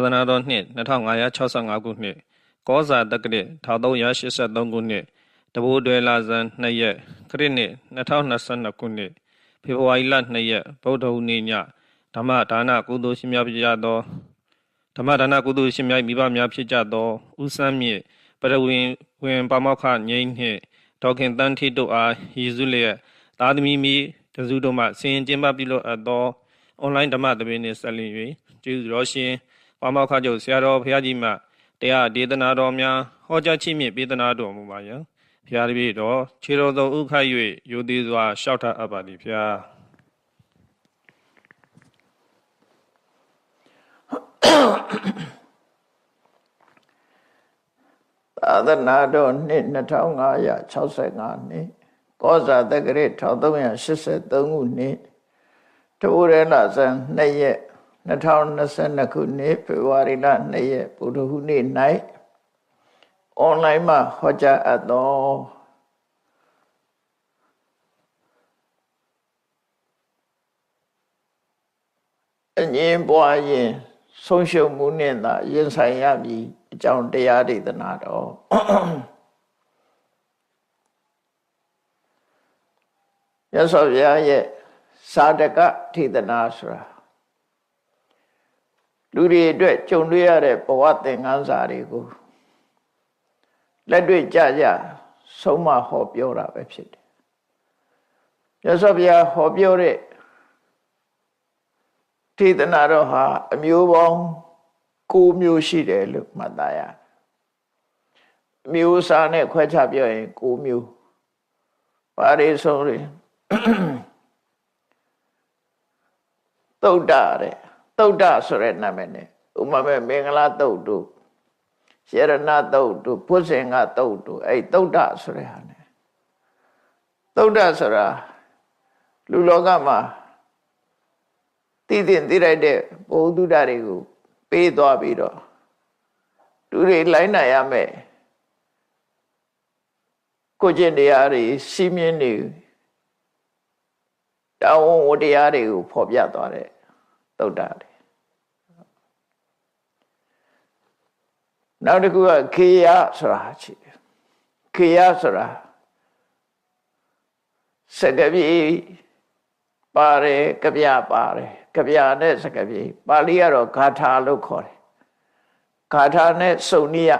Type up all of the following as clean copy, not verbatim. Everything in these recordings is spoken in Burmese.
သနာတော်နှစ်2565ခုနှစ်ကောဇာတက္ကရာ1383ခုနှစ်တဘိုးတွယ်လဇန်2ရက်ခရစ်နှစ်2022ခုနှစ်ဖေဖော်ဝါရီလ2ရက်ဗုဒ္ဓဟူးနေ့ညဓမ္မဒါနကုသိုလ်ရှင်များဖြစ်ကြသောဓမ္မဒါနကုသိုလ်ရှင်များမိဘများဖြစ်ကြသောဦးစန်းမြင့်ပရဝင်ပါမောက္ခငိမ့်နှင့်ဒေါခင်တန်းထီတို့အားရည်စူးလျက်သားသမီးမိတစုတို့မှဆင်ကျင်းပပြုလုပ်အပ်သောအွန်လိုင်းဓမ္မသဘင်နှင့်ဆက်လျင်၍ကျေးဇူးတော်ရှင်ပါမောက္ခချုပ်ဆရာတော်ဘုရားကြီးမှတရားဒေသနာတော်များဟောကြားချီးမြှင့်ပေးသနာတော်မူပါယံဘုရားတပည့်တော်ခြေတော်သောဥခိုက်၍ရိုသေစွာလျှောက်ထားအပ်ပါသည်ဘုရားသာသနာတော်နှစ်2565နှစ်ကောဇာတက္ကရာ1383ခုနှစ်တဘိုးတွယ်လဇန်2ရက်2022ခုနှစ်ဖေဖော်ဝါရီလ2ရက်ဗုဒ္ဓဟူးနေ့၌အွန်လိုင်းမှာဟောကြားအပ်သောအငြင်းပွားရင်ဆုံးရှုံးမှုနှင့်သာရင်ဆိုင်ရမည်အကြောင်းတရားဒေသနာတော်ရသော်ဘုရားရဲ့စာတကဒေသနာဆိုတာလူတွေအတွက်ကြုံတွေ့ရတဲ့ဘဝသင်ခန်းစာတွေကိုလက်တွေ့ကြကြဆုံးမဟောပြောတာပဲဖြစ်တယ်ရသော်ဘုရားဟောပြောတဲ့ဒေသနာတော်ဟာအမျိုးပေါင်း9မျိုးရှိတယ်လို့မှတ်သားရတယ်အမျိုးအစားနဲ့ခွဲခြားပြောရင်9မျိုးဘာတွေဆိုရင်သုဒ္ဓတဲ့သုဒ္ဓဆိုတဲ့နာမည်နဲ့ဥပမာပဲမင်္ဂလာသုတ်တို့ရတနာသုတ်တို့ဘုဇင်္ဂသုတ်တို့အဲ့သုဒ္ဓဆိုတဲ့ဟာနဲ့သုဒ္ဓဆိုတာလူလောကမှာသိသိသိလိုက်တဲ့ဘုဒ္ဓတွေကိုပေးသွားပြီးတော့သူတွေလိုက်နိုင်ရမယ်ကိုကျင့်တရားတွေစီးမြင်နေတာဝန်ဝတရားတွေကိုဖော်ပြသွားတဲ့သုဒ္ဓတွေနောက်တစ်ခုကခေယဆိုတာရှိတယ်ခေယဆိုတာစကားပြေပါတယ်ကဗျာပါတယ်ကဗျာနဲ့စကားပြေပါဠိကတော့ဂါထာလို့ခေါ်တယ်ဂါထာနဲ့စုံနိယ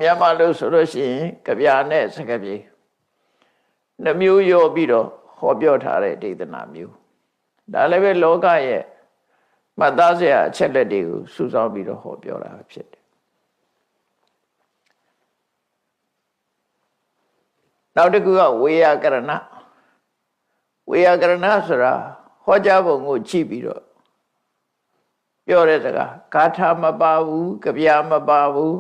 မြန်မာလို့ဆိုလို့ရှိရင်ကဗျာနဲ့စကားပြေနှမျိုးရောပြီးတော့ဟောပြောထားတဲ့ဒေသနာမျိုးဒါလည်းပဲလောကရဲ့မှတ်သားစရာအချက်လက်တွေကိုစုဆောင်းပြီးတော့ဟောပြောတာဖြစ်တယ်နောက်တစ်ခုကဝေယကရဏဝေယကရဏဆိုတာဟောကြားပုံကိုကြည့်ပြီးတော့ပြောတဲ့စကားဂါထာမပါဘူးကဗျာမပါဘူး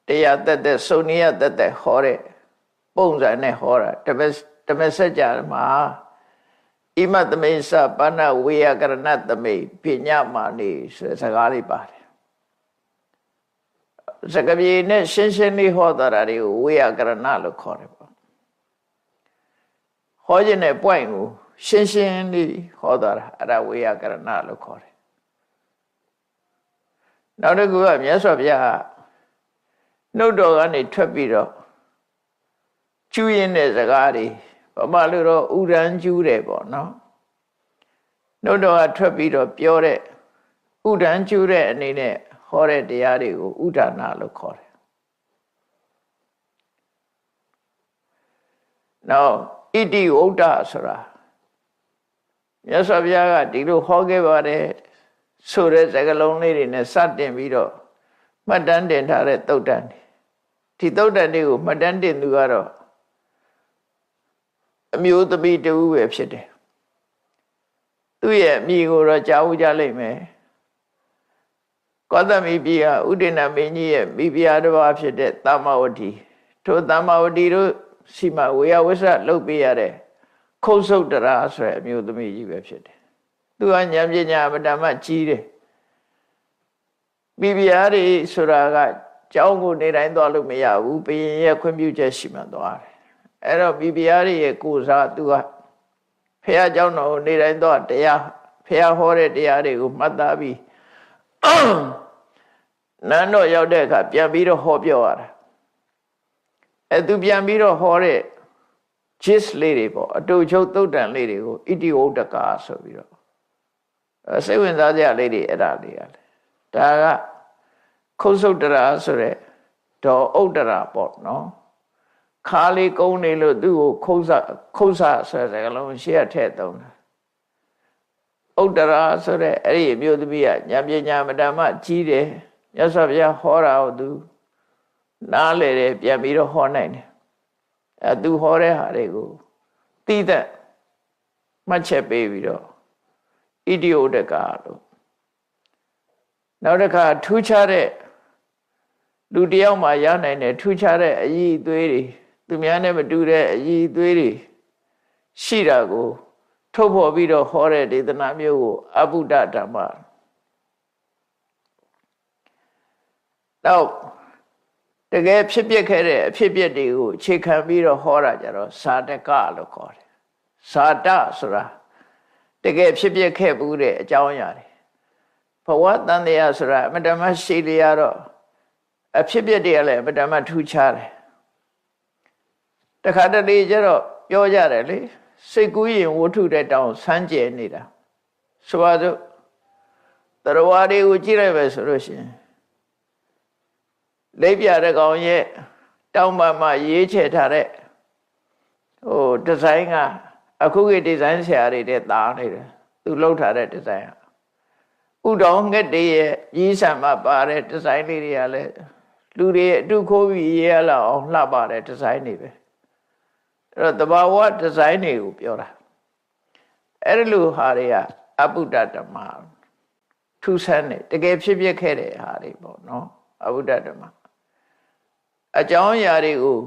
တရားတက်တဲ့စုံနိယတက်တဲ့ဟောတဲ့ပုံစံနဲ့ဟောတာတမက်စကြာမှာဣမသမိသပဏဝေယကရဏသမိပညာမာနေဆိုစကားလေးပါတယ်စကားပြေနဲ့ရှင်းရှင်းလေးဟောတာတွေကိုဝေယကရဏလို့ခေါ်တယ်ပေါ့ဟောခြင်းတဲ့ point ကိုရှင်းရှင်းလေးဟောတာအဲ့ဒါဝေယကရဏလို့ခေါ်တယ်နောက်တစ်ခုကမြတ်စွာဘုရားနှုတ်တော်ကနေထွက်ပြီးတော့ကျူးရင်တဲ့စကားတွေဗမာလူတော့ဥရန်ကျူးတယ်ပေါ့နော်နှုတ်တော်ကထွက်ပြီးတော့ပြောတဲ့ဥဒံကျူးတဲ့အနေနဲ့ဟောတဲ့တရားတွေကိုဥဒါနလို့ခေါ်တယ်နောက်ဣတိဝုဒ္ဓဆိုတာမြတ်စွာဘုရားကဒီလိုဟောခဲ့ပါတယ်ဆိုတဲ့စကားလုံးလေးတွေနဲ့စတင်ပြီးတော့မှတ်တမ်းတင်ထားတဲ့သုတ်တန်ဒီသုတ်တန်တွေကိုမှတ်တမ်းတင်သူကတော့အမျိုးသမီးတူပဲဖြစ်တယ်သူ့ရဲ့အမိကိုတော့ကြားဦးကြလိမ့်မယ်ကောသမီပြည်ဟာဥဒိဏမင်းကြီးရဲ့မိဖုရားတစ်ပါးဖြစ်တဲ့သမ္မာဝတီထိုသမ္မာဝတီတို့စီမဝေယဝစ္စလုပ်ပေးရတဲ့ခုတ်ဆုတ်တရာဆိုတဲ့အမျိုးသမီးကြီးပဲဖြစ်တယ်သူကဉာဏ်ပညာအမတမကြီးတယ်မိဖုရားတွေဆိုတာကကျောင်းကိုနေတိုင်းသွားလို့မရဘူးဘုရင်ရဲ့ခွင့်ပြုချက်ရှိမှသွားတယ်အဲ့တော့မိဖုရားရဲ့ကိုယ်စားသူကဖះเจ้าတော်နေတိုင်းတော့တရားဖ ះဟောတဲ့တရားတွေကိုမှတ်သားပြီးနန်းတော်ရောက်တဲ့အခါပြန်ပြီးတော့ဟောပြောရတာသူပြန်ပြီးတော့ဟောတဲ့ gist လေးတွေပေါ့အတူချုပ်သုတ်တန်လေးတွေကိုဣတိဝုဒ္ဒကာဆိုပြီးတော့စိတ်ဝင်စားစရာလေးတွေအဲ့ဒါလေးရတယ်ဒါကခုတ်ဆုတ်တရာဆိုတဲ့ဒေါ်ဥဒ္ဒရာပေါ့နော်ခါလေးကုန်းနေလို့သူ့ကိုခုတ်ဆဆိုတဲ့စကားလုံးရှေ့ထည့်သုံးတာဥဒ္ဒရာဆိုတဲ့အဲ့ဒီအမျိုးသမီးကဉာဏ်ပညာမတ္တမကြီးတယ်မြတ်စွာဘုရားဟောတာကိုသူနားလေတယ်ပြန်ပြီးတော့ဟောနိုင်တယ်သူဟောတဲ့ဟာတွေကိုသိတဲ့မှတ်ချက်ပေးပြီးတော့ဣတိဝုဒ္ဒကာလို့နောက်တစ်ခါထူးခြားတဲ့လူတယောက်မှာရနိုင်တဲ့ထူးခြားတဲ့အရည်အသွေးတွေသူများနဲ့မတူတဲ့အရည်အသွေးတွေရှိတာကိုထုတ်ဖော်ပြီးတော့ဟောတဲ့ဒေသနာမျိုးကိုအဘုဒ္ဓဓမ္မနောက်တကယ်ဖြစ်ပျက်ခဲ့တဲ့အဖြစ်ပျက်တွေကိုအခြေခံပြီးတော့ဟောတာကြတော့သာတကလို့ခေါ်တယ်သာတဆိုတာတကယ်ဖြစ်ပျက်ခဲ့ဘူးတဲ့အကြောင်းအရာတွေဘဝတန်တရားဆိုတာအမတ္တမရှိလျာတော့အဖြစ်ပျက်တွေကလည်းအမတ္တမထူးခြားတယ်တခါတလေကျတော့ပြောကြတယ်လေစိတ်ကူးရင်ဝဋ္ထုတဲ့တောင်ဆန်းကျယ်နေတာဆိုပါစို့တရားတွေကိုကြည့်လိုက်ပဲဆိုလို့ရှိရင်လိပ်ပြတဲ့ကောင်ရဲ့တောင်းပန်မှရေးချယ်ထားတဲ့ဒီဇိုင်းကအခုကဒီဇိုင်းဆရာတွေတဲ့တာနေတယ်သူလှုပ်ထားတဲ့ဒီဇိုင်းကဥတော်ငှက်တွေရဲ့ကြီးစံမှာပါတဲ့ဒီဇိုင်းလေးတွေကလည်းလူတွေအတုခိုးပြီးရေးရလောက်အောင်လှပတဲ့ဒီဇိုင်းတွေပဲအဲ့တော့တဘာဝဒီဇိုင်းတွေကိုပြောတာအဲ့ဒီလိုဟာတွေကအဘုဒ္ဓဓမ္မထူးဆန်းတယ်တကယ်ဖြစ်ပျက်ခဲ့တဲ့ဟာတွေပေါ့နော်အဘုဒ္ဓဓမ္မအကြောင်းအရာတွေကို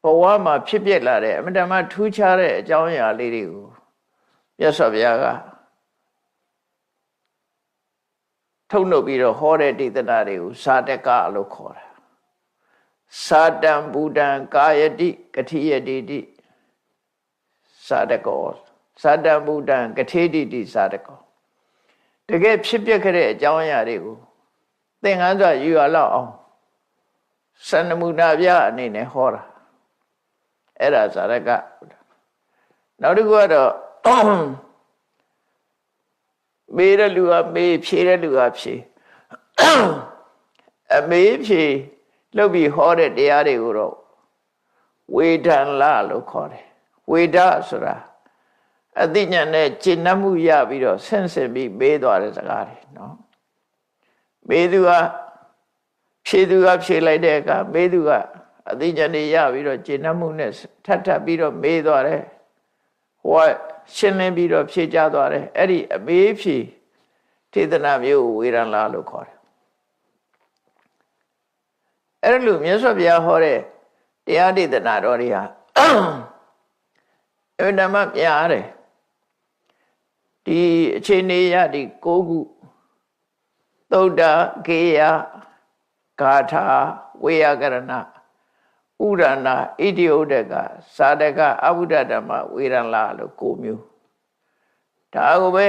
ဘဝမှာဖြစ်ပျက်လာတဲ့အမှန်တမ်းထူးခြားတဲ့အကြောင်းအရာလေးတွေကိုမြတ်စွာဘုရားကထုတ်နှုတ်ပြီးတော့ဟောတဲ့ဒေသနာတွေကိုသာတကလို့ခေါ်တာသာတံဘူတံကာယတိကတိယတိတိသာတကောသာတံဘူတံကထေတိတိသာတကောတကယ်ဖြစ်ပျက်ခဲ့တဲ့အကြောင်းအရာတွေကိုသင်္ကန်းစွာယူရလောက်အောင်စန္ဒမူနာပြအနေနဲ့ဟောတာအဲ့ဒါသာရကနောက်တစ်ခုကတော့မေးတဲ့လူကမေးဖြေတဲ့လူကဖြေအမေးဖြေလှုပ်ပြီးဟောတဲ့တရားတွေကိုတော့ဝေဒန်လလို့ခေါ်တယ်ဝေဒဆိုတာအသိဉာဏ်နဲ့ကျင့်နှမှုရပြီးတော့ဆင့်စင်ပြီးမေးသွားတဲ့စကားတွေနော်မေးသူကဖြေသူကဖြေလိုက်တဲ့အခါမေးသူကအသိဉာဏ်တွေရပြီးတော့ကျင့်နှမှုနဲ့ထပ်ပြီးတော့မေးသွားတယ်ဟိုကရှင်းလင်းပြီးတော့ဖြေကြသွားတယ်အဲ့ဒီအမေးဖြေထေသနာမျိုးကိုဝေဒန်လလို့ခေါ်တယ်အဲ့လိုမြတ်စွာဘုရားဟောတဲ့တရားဒေသနာတော်တွေဟာအဲ့ဓမ္မပြရတယ်ဒီအခြေအနေရဒီ9ခုသုဒ္ဓကေယဂါထာဝေယကရဏဥရဏဣတိဥဒ္ဒကသာဒကအဘုဒ္ဓဓမ္မဝေရဏလို့9မျိုးဒါကိုပဲ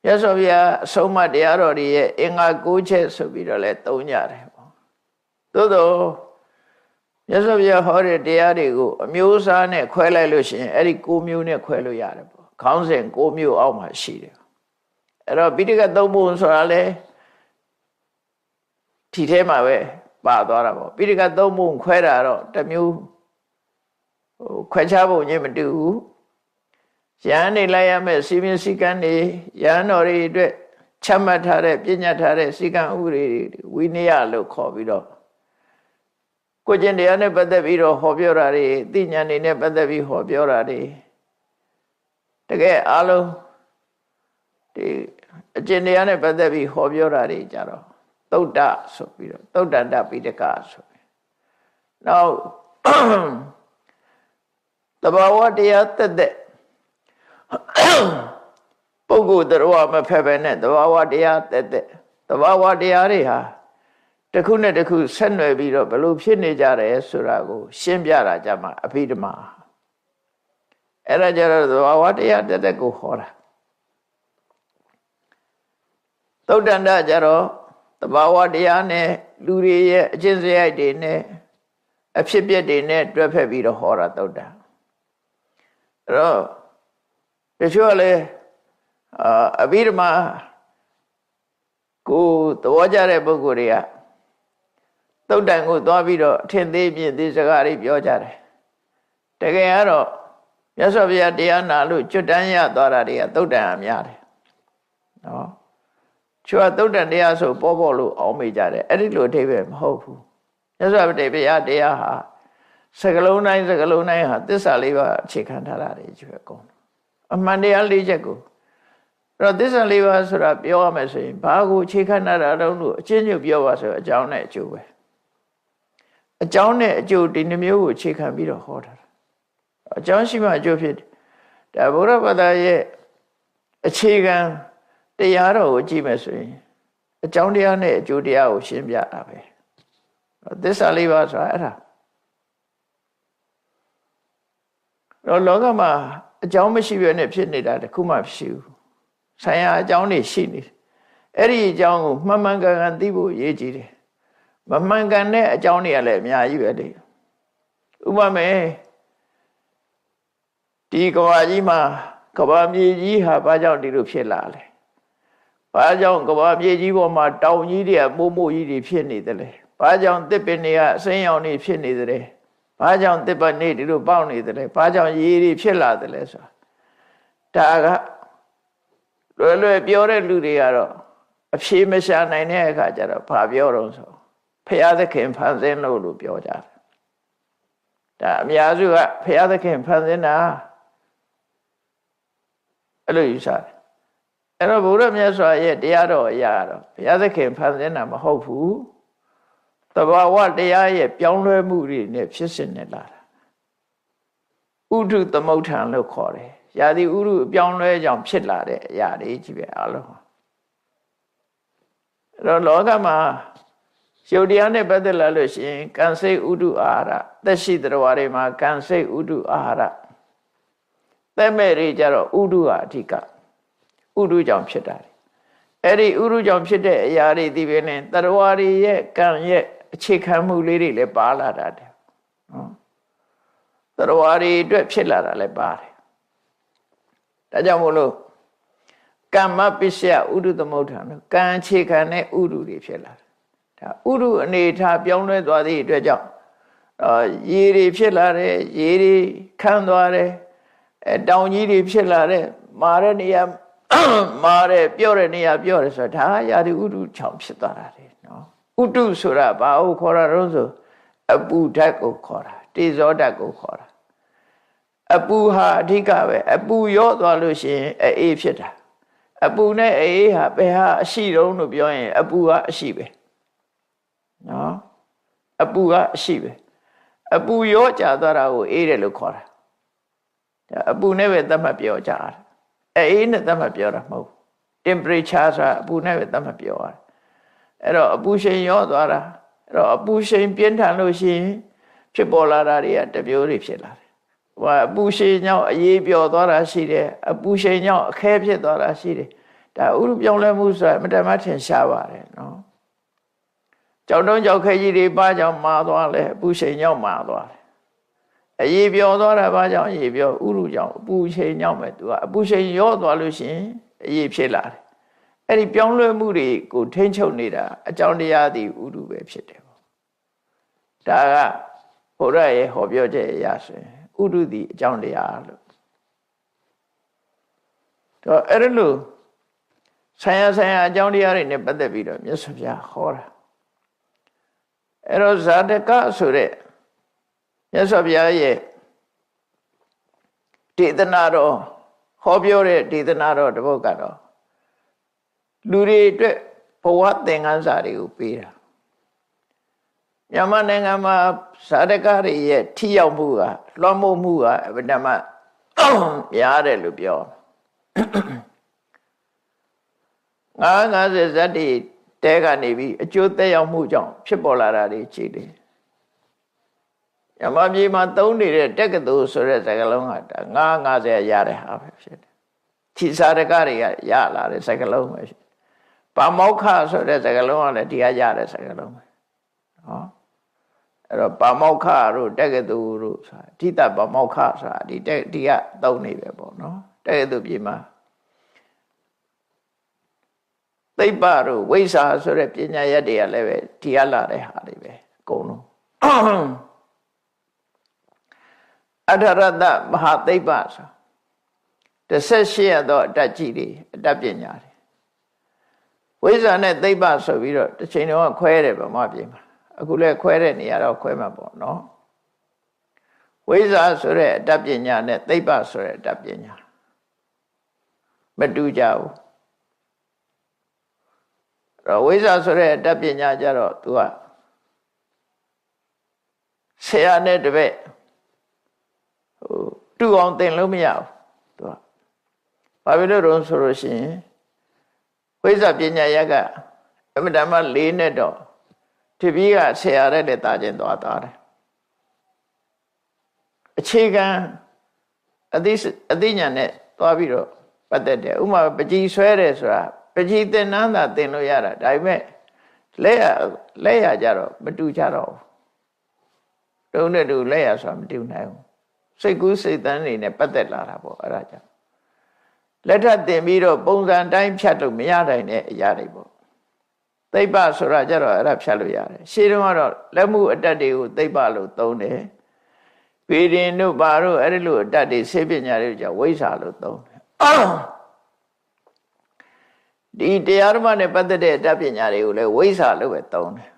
မြတ်စွာဘုရားအဆုံးအမတရားတော်တွေရဲ့အင်္ဂါ9ချက်ဆိုပြီးတော့လဲသုံးကြတယ်ပေါ့သို့တော့မြတ်စွာဘုရားဟောတဲ့တရားတွေကိုအမျိုးအစားနဲ့ခွဲလိုက်လို့ရှိရင်အဲ့ဒီ9မျိုးနဲ့ခွဲလို့ရတယ်ပေါ့ခေါင်းစဉ်9မျိုးအောက်မှာရှိတယ်အဲ့တော့ပိဋကသုံးပုံဆိုတာလဲဒီထဲမှာပဲပါသွားတာပေါ့ပိဋကသုံးပုံခွဲတာတော့တစ်မျိုးခွဲခြားပုံချင်းမတူဘူးရဟန်းနေလိုက်ရမယ်စီမင်းစည်းကမ်းတွေရဟန်းတော်တွေအတွက်ချမှတ်ထားတဲ့ပြညတ်ထားတဲ့စည်းကမ်းဥပဒေဝိနည်းလို့ခေါ်ပြီးတော့ကိုကျင့်တရားနဲ့ပတ်သက်ပြီးတော့ဟောပြောတာတွေသိဉာဏ်တွေနဲ့ပတ်သက်ပြီးဟောပြောတာတွေတကယ်အားလုံးဒီအကျင့်တရားနဲ့ပတ်သက်ပြီးဟောပြောတာတွေကြတော့သုဒ္ဓဆိုပြီးတော့သုဒ္ဓန္တပိဋကဆိုပြီးနောက်တဘာဝတရားသက်ပုဂ္ဂိုလ်တရားမဖက်ပဲနဲ့တဘာဝတရားသက်တဘာဝတရားတွေဟာတစ်ခုနဲ့တစ်ခုဆက်နွယ်ပြီးတော့ဘလို့ဖြစ်နေကြတယ်ဆိုတာကိုရှင်းပြတာကြမှာအဘိဓမ္မာအဲ့ဒါကြတော့သဘာဝတရားတက်ကိုဟောတာ သုတ်တန္တကြတော့တဘာဝတရားနဲ့လူတွေရဲ့အကျင့်စရိုက်တွေနဲ့အဖြစ်ပြက်တွေနဲ့တွဲဖက်ပြီးတော့ဟောတာသုတ်တန်အဲ့တော့တချို့လည်းအဘိဓမ္မာကိုသဘောကျတဲ့ပုဂ္ဂိုလ်တွေကသုတ်တန်ကိုသွားပြီးတော့အထင်သေးမြင်သေးစကားတွေပြောကြတယ်တကယ်ကတော့မြတ်စွာဘုရားတရားနာလို့ကျွတ်တန်းရသွားတာတွေကသုတ်တန်အများတယ်နော်ကျွတ်သုတ်တန်တရားဆိုပေါ်လို့အောင်းမိကြတယ်အဲ့ဒီလိုအဓိပ္ပာယ်မဟုတ်ဘူးမြတ်စွာဘုရားတရားဟာစကလုံးတိုင်းဟာသစ္စာလေးပါးအခြေခံထားတာတွေကျွတ်ကုန်အမှန်တရား၄ချက်ကိုအဲ့တော့သစ္စာ၄ပါးဆိုတာပြောရမယ်ဆိုရင်ဘာကိုအခြေခံထားတာတော့လို့အချင်းချင်းပြောပါဆိုအကြောင်းနဲ့အကျိုးပဲအကြောင်းနဲ့အကျိုးဒီနှမျိုးကိုအခြေခံပြီးတော့ဟောတာအကြောင်းရှိမှအကျိုးဖြစ်တယ်ဒါဗုဒ္ဓဘာသာရဲ့အခြေခံတရားတော်ကိုကြည့်မယ်ဆိုရင်အကြောင်းတရားနဲ့အကျိုးတရားကိုရှင်းပြတာပဲသစ္စာ၄ပါးဆိုတာအဲ့ဒါတော့လောကမှာအကြောင်းမရှိဘဲနဲ့ဖြစ်နေတာတခုမှမရှိဘူးဆိုင်ရာအကြောင်းတွေရှိနေတယ်အဲ့ဒီအကြောင်းကိုမှန်မှန်ကန်ကန်သိဖို့ရည်ကြည်တယ်မမှန်ကန်တဲ့အကြောင်းတွေကလည်းအများကြီးပဲလေဥပမာဒီကဘာကြီးမှာကဘာမြေကြီးဟာဘာကြောင့်ဒီလိုဖြစ်လာလဲဘာကြောင့်ကဘာမြေကြီးပေါ်မှာတောင်ကြီးတွေကမိုးကြီးတွေဖြစ်နေတယ်လဲဘာကြောင့်တစ်ပင်တွေကအစိမ်းရောင်တွေဖြစ်နေတယ်ဘာကြောင့်တစ်ပင်တွေဒီလိုပေါက်နေတယ်ဘာကြောင့်ရေတွေဖြစ်လာတယ်လဲဆိုတာဒါကလွယ်ပြောတဲ့လူတွေကတော့အဖြေမရှာနိုင်တဲ့အခါကျတော့ဘာပြောတော့ဆိုဘုရားသခင်ဖန်ဆင်းလို့ပြောကြတယ်ဒါအများစုကဘုရားသခင်ဖန်ဆင်းတာအဲ့လိုယူဆတယ်အဲ့တော့ဘုရားမြတ်စွာရဲ့တရားတော်အရာတော့ဘုရားသခင်ဖန်ဆင်းတာမဟုတ်ဘူးသဘာဝတရားရဲ့ပြောင်းလဲမှုတွေနဲ့ဖြစ်စဉ်နဲ့လာတာဥဒုသမုဋ္ဌာန်လို့ခေါ်တယ်ရာသီဥတုပြောင်းလဲကြောင့်ဖြစ်လာတဲ့အရာတွေကြီးပဲအလုံးအဲ့တော့လောကမှာရုပ်တရားနဲ့ပတ်သက်လာလို့ရှိရင်ကံစိတ်ဥဒုအာဟာရသက်ရှိတရားတွေမှာကံစိတ်ဥဒုအာဟာရသက်မဲ့တွေကြတော့ဥဒုဟာအဓိကဥဒုကြောင့်ဖြစ်တာအဲ့ဒီဥဒုကြောင့်ဖြစ်တဲ့အရာတွေဒီပဲနဲ့တရားတွေရဲ့ကံရဲ့အခြေခံမှုလေးတွေလည်းပါလာတာတဲ့နော်တရားတွေအတွက်ဖြစ်လာတာလည်းပါတယ်ဒါကြောင့်မို့လို့ကမ္မပစ္စယဥဒုသမုဋ္ဌာန်ကံအခြေခံတဲ့ဥဒုတွေဖြစ်လာဒါဥဒုအနေထားပြောင်းလဲသွားသည့်အတွက်ကြောင့်ရေတွေဖြစ်လာတယ်ရေတွေခမ်းသွားတယ်တောင်ကြီးတွေဖြစ်လာတယ်မာတဲ့နေရာမာတယ်ပြော့တဲ့နေရာပြော့တယ်ဆိုတာဒါရာသီဥတုချောင်ဖြစ်သွားတာလေနော်ဥတုဆိုတာဘာကိုခေါ်တာတော့ဆိုအပူဓာတ်ကိုခေါ်တာတေဇောဓာတ်ကိုခေါ်တာအပူဟာအဓိကပဲအပူရော့သွားလို့ရှိရင်အေးဖြစ်တာအပူနဲ့အေးဟာဘယ်ဟာအရှိတုံးလို့ပြောရင်အပူကအရှိပဲနော်အပူကအရှိပဲအပူရော့ကြသွားတာကိုအေးတယ်လို့ခေါ်တာအပူနဲ့ပဲသတ်မှတ်ပြောကြတာအေးနဲ့သတ်မှတ်ပြောတာမဟုတ် temperature ဆိုတာအပူနဲ့ပဲသတ်မှတ်ပြောတာအဲ့တော့အပူရှိန်ရော့သွားတာအဲ့တော့အပူရှိန်ပြင်းထန်လို့ရှိရင်ဖြစ်ပေါ်လာတာတွေကတစ်မျိုးတွေဖြစ်လာတယ်ဟိုအပူရှိန်ကြောင့်အေးပျော်သွားတာရှိတယ်အပူရှိန်ကြောင့်အခဲဖြစ်သွားတာရှိတယ်ဒါဥရုပြောင်းလဲမှုဆိုတာမတမထင်ရှားပါတယ်နော်ကြောက်တုံးကြောက်ခဲကြီးတွေပါကြောင့်မာသွားလဲအပူရှိန်ကြောင့်မာသွားတယ်အေးပျော်သွားတာဘာကြောင့်အေးပျော်ဥရုကြောင့်အပူရှိန်ကြောင့်ပဲသူကအပူရှိန်ရော့သွားလို့ရှိရင်အေးဖြစ်လာတယ်အဲ့ဒီပြောင်းလဲမှုတွေကိုထိန်းချုပ်နေတာအကြောင်းတရားသည်ဥရုပဲဖြစ်တယ်ပေါ့ဒါကဘုရားရဲ့ဟောပြောချက်အရဆိုရင်ဥရုသည်အကြောင်းတရားလို့တော့အဲ့လိုဆိုင်ရာအကြောင်းတရားတွေနဲ့ပတ်သက်ပြီးတော့မြတ်စွာဘုရားဟောတာအဲ့တော့ဇာတကဆိုတဲ့မြတ်စွာဘုရားရဲ့ဒေသနာတော်ဟောပြောတဲ့ဒေသနာတော်တစ်ပုဒ်ကတော့လူတွေအတွက်ဘဝသင်ခန်းစာတွေကိုပေးတာမြန်မာနိုင်ငံမှာဇာတကတွေရဲ့ထိရောက်မှုကလွှမ်းမိုးမှုကအဗဓမ္မများတယ်လို့ပြော50ဇတ်တွေတဲကနေပြီးအကျိုးသက်ရောက်မှုကြောင့်ဖြစ်ပေါ်လာတာတွေရှိတယ်မြန်မာပြည်မှာသုံးနေတဲ့တက္ကသိုလ်ဆိုတဲ့စကားလုံးက50ရတဲ့ဟာပဲဖြစ်တယ်။ထိစာရကတွေကရလာတဲ့စကားလုံးပဲဖြစ်။ပ ပါမောက္ခဆိုတဲ့စကားလုံးကလည်းဒီကရတဲ့စကားလုံးပဲနော်အဲ့တော့ပါမောက္ခတို့တက္ကသိုလ်တို့ဆိုတာအဋ္ဌပါမောက္ခဆိုတာဒီကသုံးနေပဲပေါ့နော်တက္ကသိုလ်ပြည်မှာသိပ္ပတို့ဝိဇ္ဇာဆိုတဲ့ပညာရက်တွေကလည်းပဲဒီကလာတဲ့ဟာတွေပဲအကုန်လုံးအထရတမဟာသိပ္ပဆို18ရသောအတတ်ကြီးတွေအတတ်ပညာတွေဝိဇ္ဇာနဲ့သိပ္ပဆိုပြီးတော့တစ်ချိန်တော့ခွဲတယ်ဗမာပြည်မှာအခုလည်းခွဲတဲ့နေရာတော့ခွဲမှာပေါ့နော်ဝိဇ္ဇာဆိုတဲ့အတတ်ပညာနဲ့သိပ္ပဆိုတဲ့အတတ်ပညာမတူကြဘူးအဲ့တော့ဝိဇ္ဇာဆိုတဲ့အတတ်ပညာကြတော့ तू ကဆရာနဲ့တပည့်တူအောင်သင်လို့မရဘူး तू ကဘာဖြစ်လို့တော့ဆိုလို့ရှိရင်ဝိဇ္ဇာပညာရက်ကအမတမ4နဲ့တော့တပည့်ကဆရာတဲ့လည်းတာကျင်သွားတာတယ်အခြေခံအသိဉာဏ်နဲ့သွားပြီးတော့ပတ်သက်တယ်ဥမာပကြီးဆွဲတယ်ဆိုတာပကြီးသင်္นานသာသင်လို့ရတာဒါပေမဲ့လက်ရကြတော့မတူကြတော့ဘူးတုံးနဲ့တူလက်ရဆိုတာမတူနိုင်ဘူးစိတ်ကူးစိတ်တန်းနေနဲ့ပတ်သက်လာတာပေါ့အဲ့ဒါကြောင့်လက်ထပ်တင်ပြီးတော့ပုံစံတိုင်းဖြတ်လို့မရနိုင်တဲ့အရာတွေပေါ့သိပ္ပဆိုတာကြတော့အဲ့ဒါဖြတ်လို့ရတယ်ရှေးတုန်းကတော့လက်မှုအတတ်တွေကိုသိပ္ပလို့သုံးတယ်ပေရင်တို့ဘာတို့အဲ့ဒီလိုအတတ်တွေစေပညာတွေကြောင့်ဝိဇ္ဇာလို့သုံးတယ်ဒီတရားဓမ္မနဲ့ပတ်သက်တဲ့အတတ်ပညာတွေကိုလည်းဝိဇ္ဇာလို့ပဲသုံးတယ်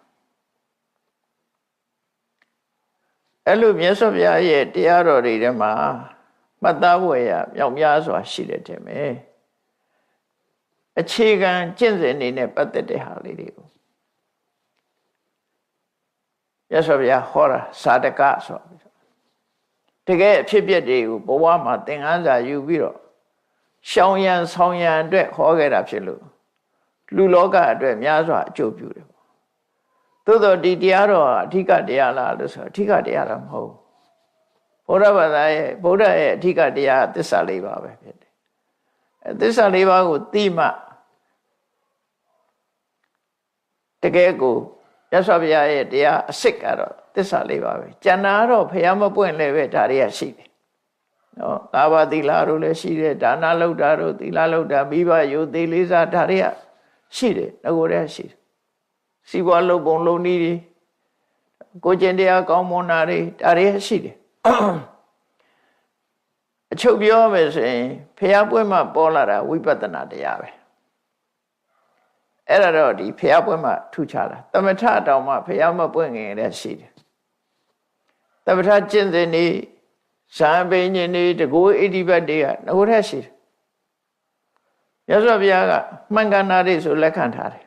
အဲ့လိုမြတ်စွာဘုရားရဲ့တရားတော်တွေထဲမှာမှတ်သားဖို့ရမြောက်များစွာရှိတယ်တဲ့မယ်အခြေခံကျင့်စဉ်တွေနဲ့ပတ်သက်တဲ့ဟာလေးတွေကိုမြတ်စွာဘုရားဟောတာစာတကဆိုပြီးတကယ်အဖြစ်ပြက်တွေကိုဘဝမှာသင်ခန်းစာယူပြီးတော့ရှောင်ရံဆောင်ရံအတွက်ဟောခဲ့တာဖြစ်လို့လူလောကအတွက်များစွာအကျိုးပြုတယ်သို့တော့ဒီတရားတော်အဓိကတရားလားလို့ဆိုအဓိကတရားတော့မဟုတ်ဘုရားဘာသာရဲ့ဘုရားရဲ့အဓိကတရားသစ္စာ၄ပါးပဲဖြစ်တယ်သစ္စာ၄ပါးကိုသိမှတကယ်ကိုမြတ်စွာဘုရားရဲ့တရားအစစ်ကတော့သစ္စာ၄ပါးပဲကျန်တာတော့ဘုရားမပွင့်လည်းပဲဒါတွေကရှိတယ်နော်သာဝတိလာတို့လည်းရှိတယ်ဒါနလုပ်တာတို့သီလလုပ်တာမိဘယုတ်သေးလေးစားဒါတွေကရှိတယ်ငကိုယ်တည်းရှိတယ်စီးပွားလုပ်ပုံလုပ်နည်းတွေကိုကျင့်တရားကောင်းမွန်တာတွေဒါတွေရှိတယ်အချုပ်ပြောမယ်ဆိုရင်ဘုရားပွင့်မှပေါ်လာတာဝိပဿနာတရားပဲအဲ့ဒါတော့ဒီဘုရားပွင့်မှထူခြားတာသမထတောင်မှဘုရားမပွင့်ခင်လည်းရှိတယ်သမထကျင့်စဉ်နေဇာပိညင်နေတကူဣတိပတ်တွေကငိုတဲ့ရှိတယ်မြတ်စွာဘုရားကမှန်ကန်တာတွေဆိုလက်ခံထားတယ်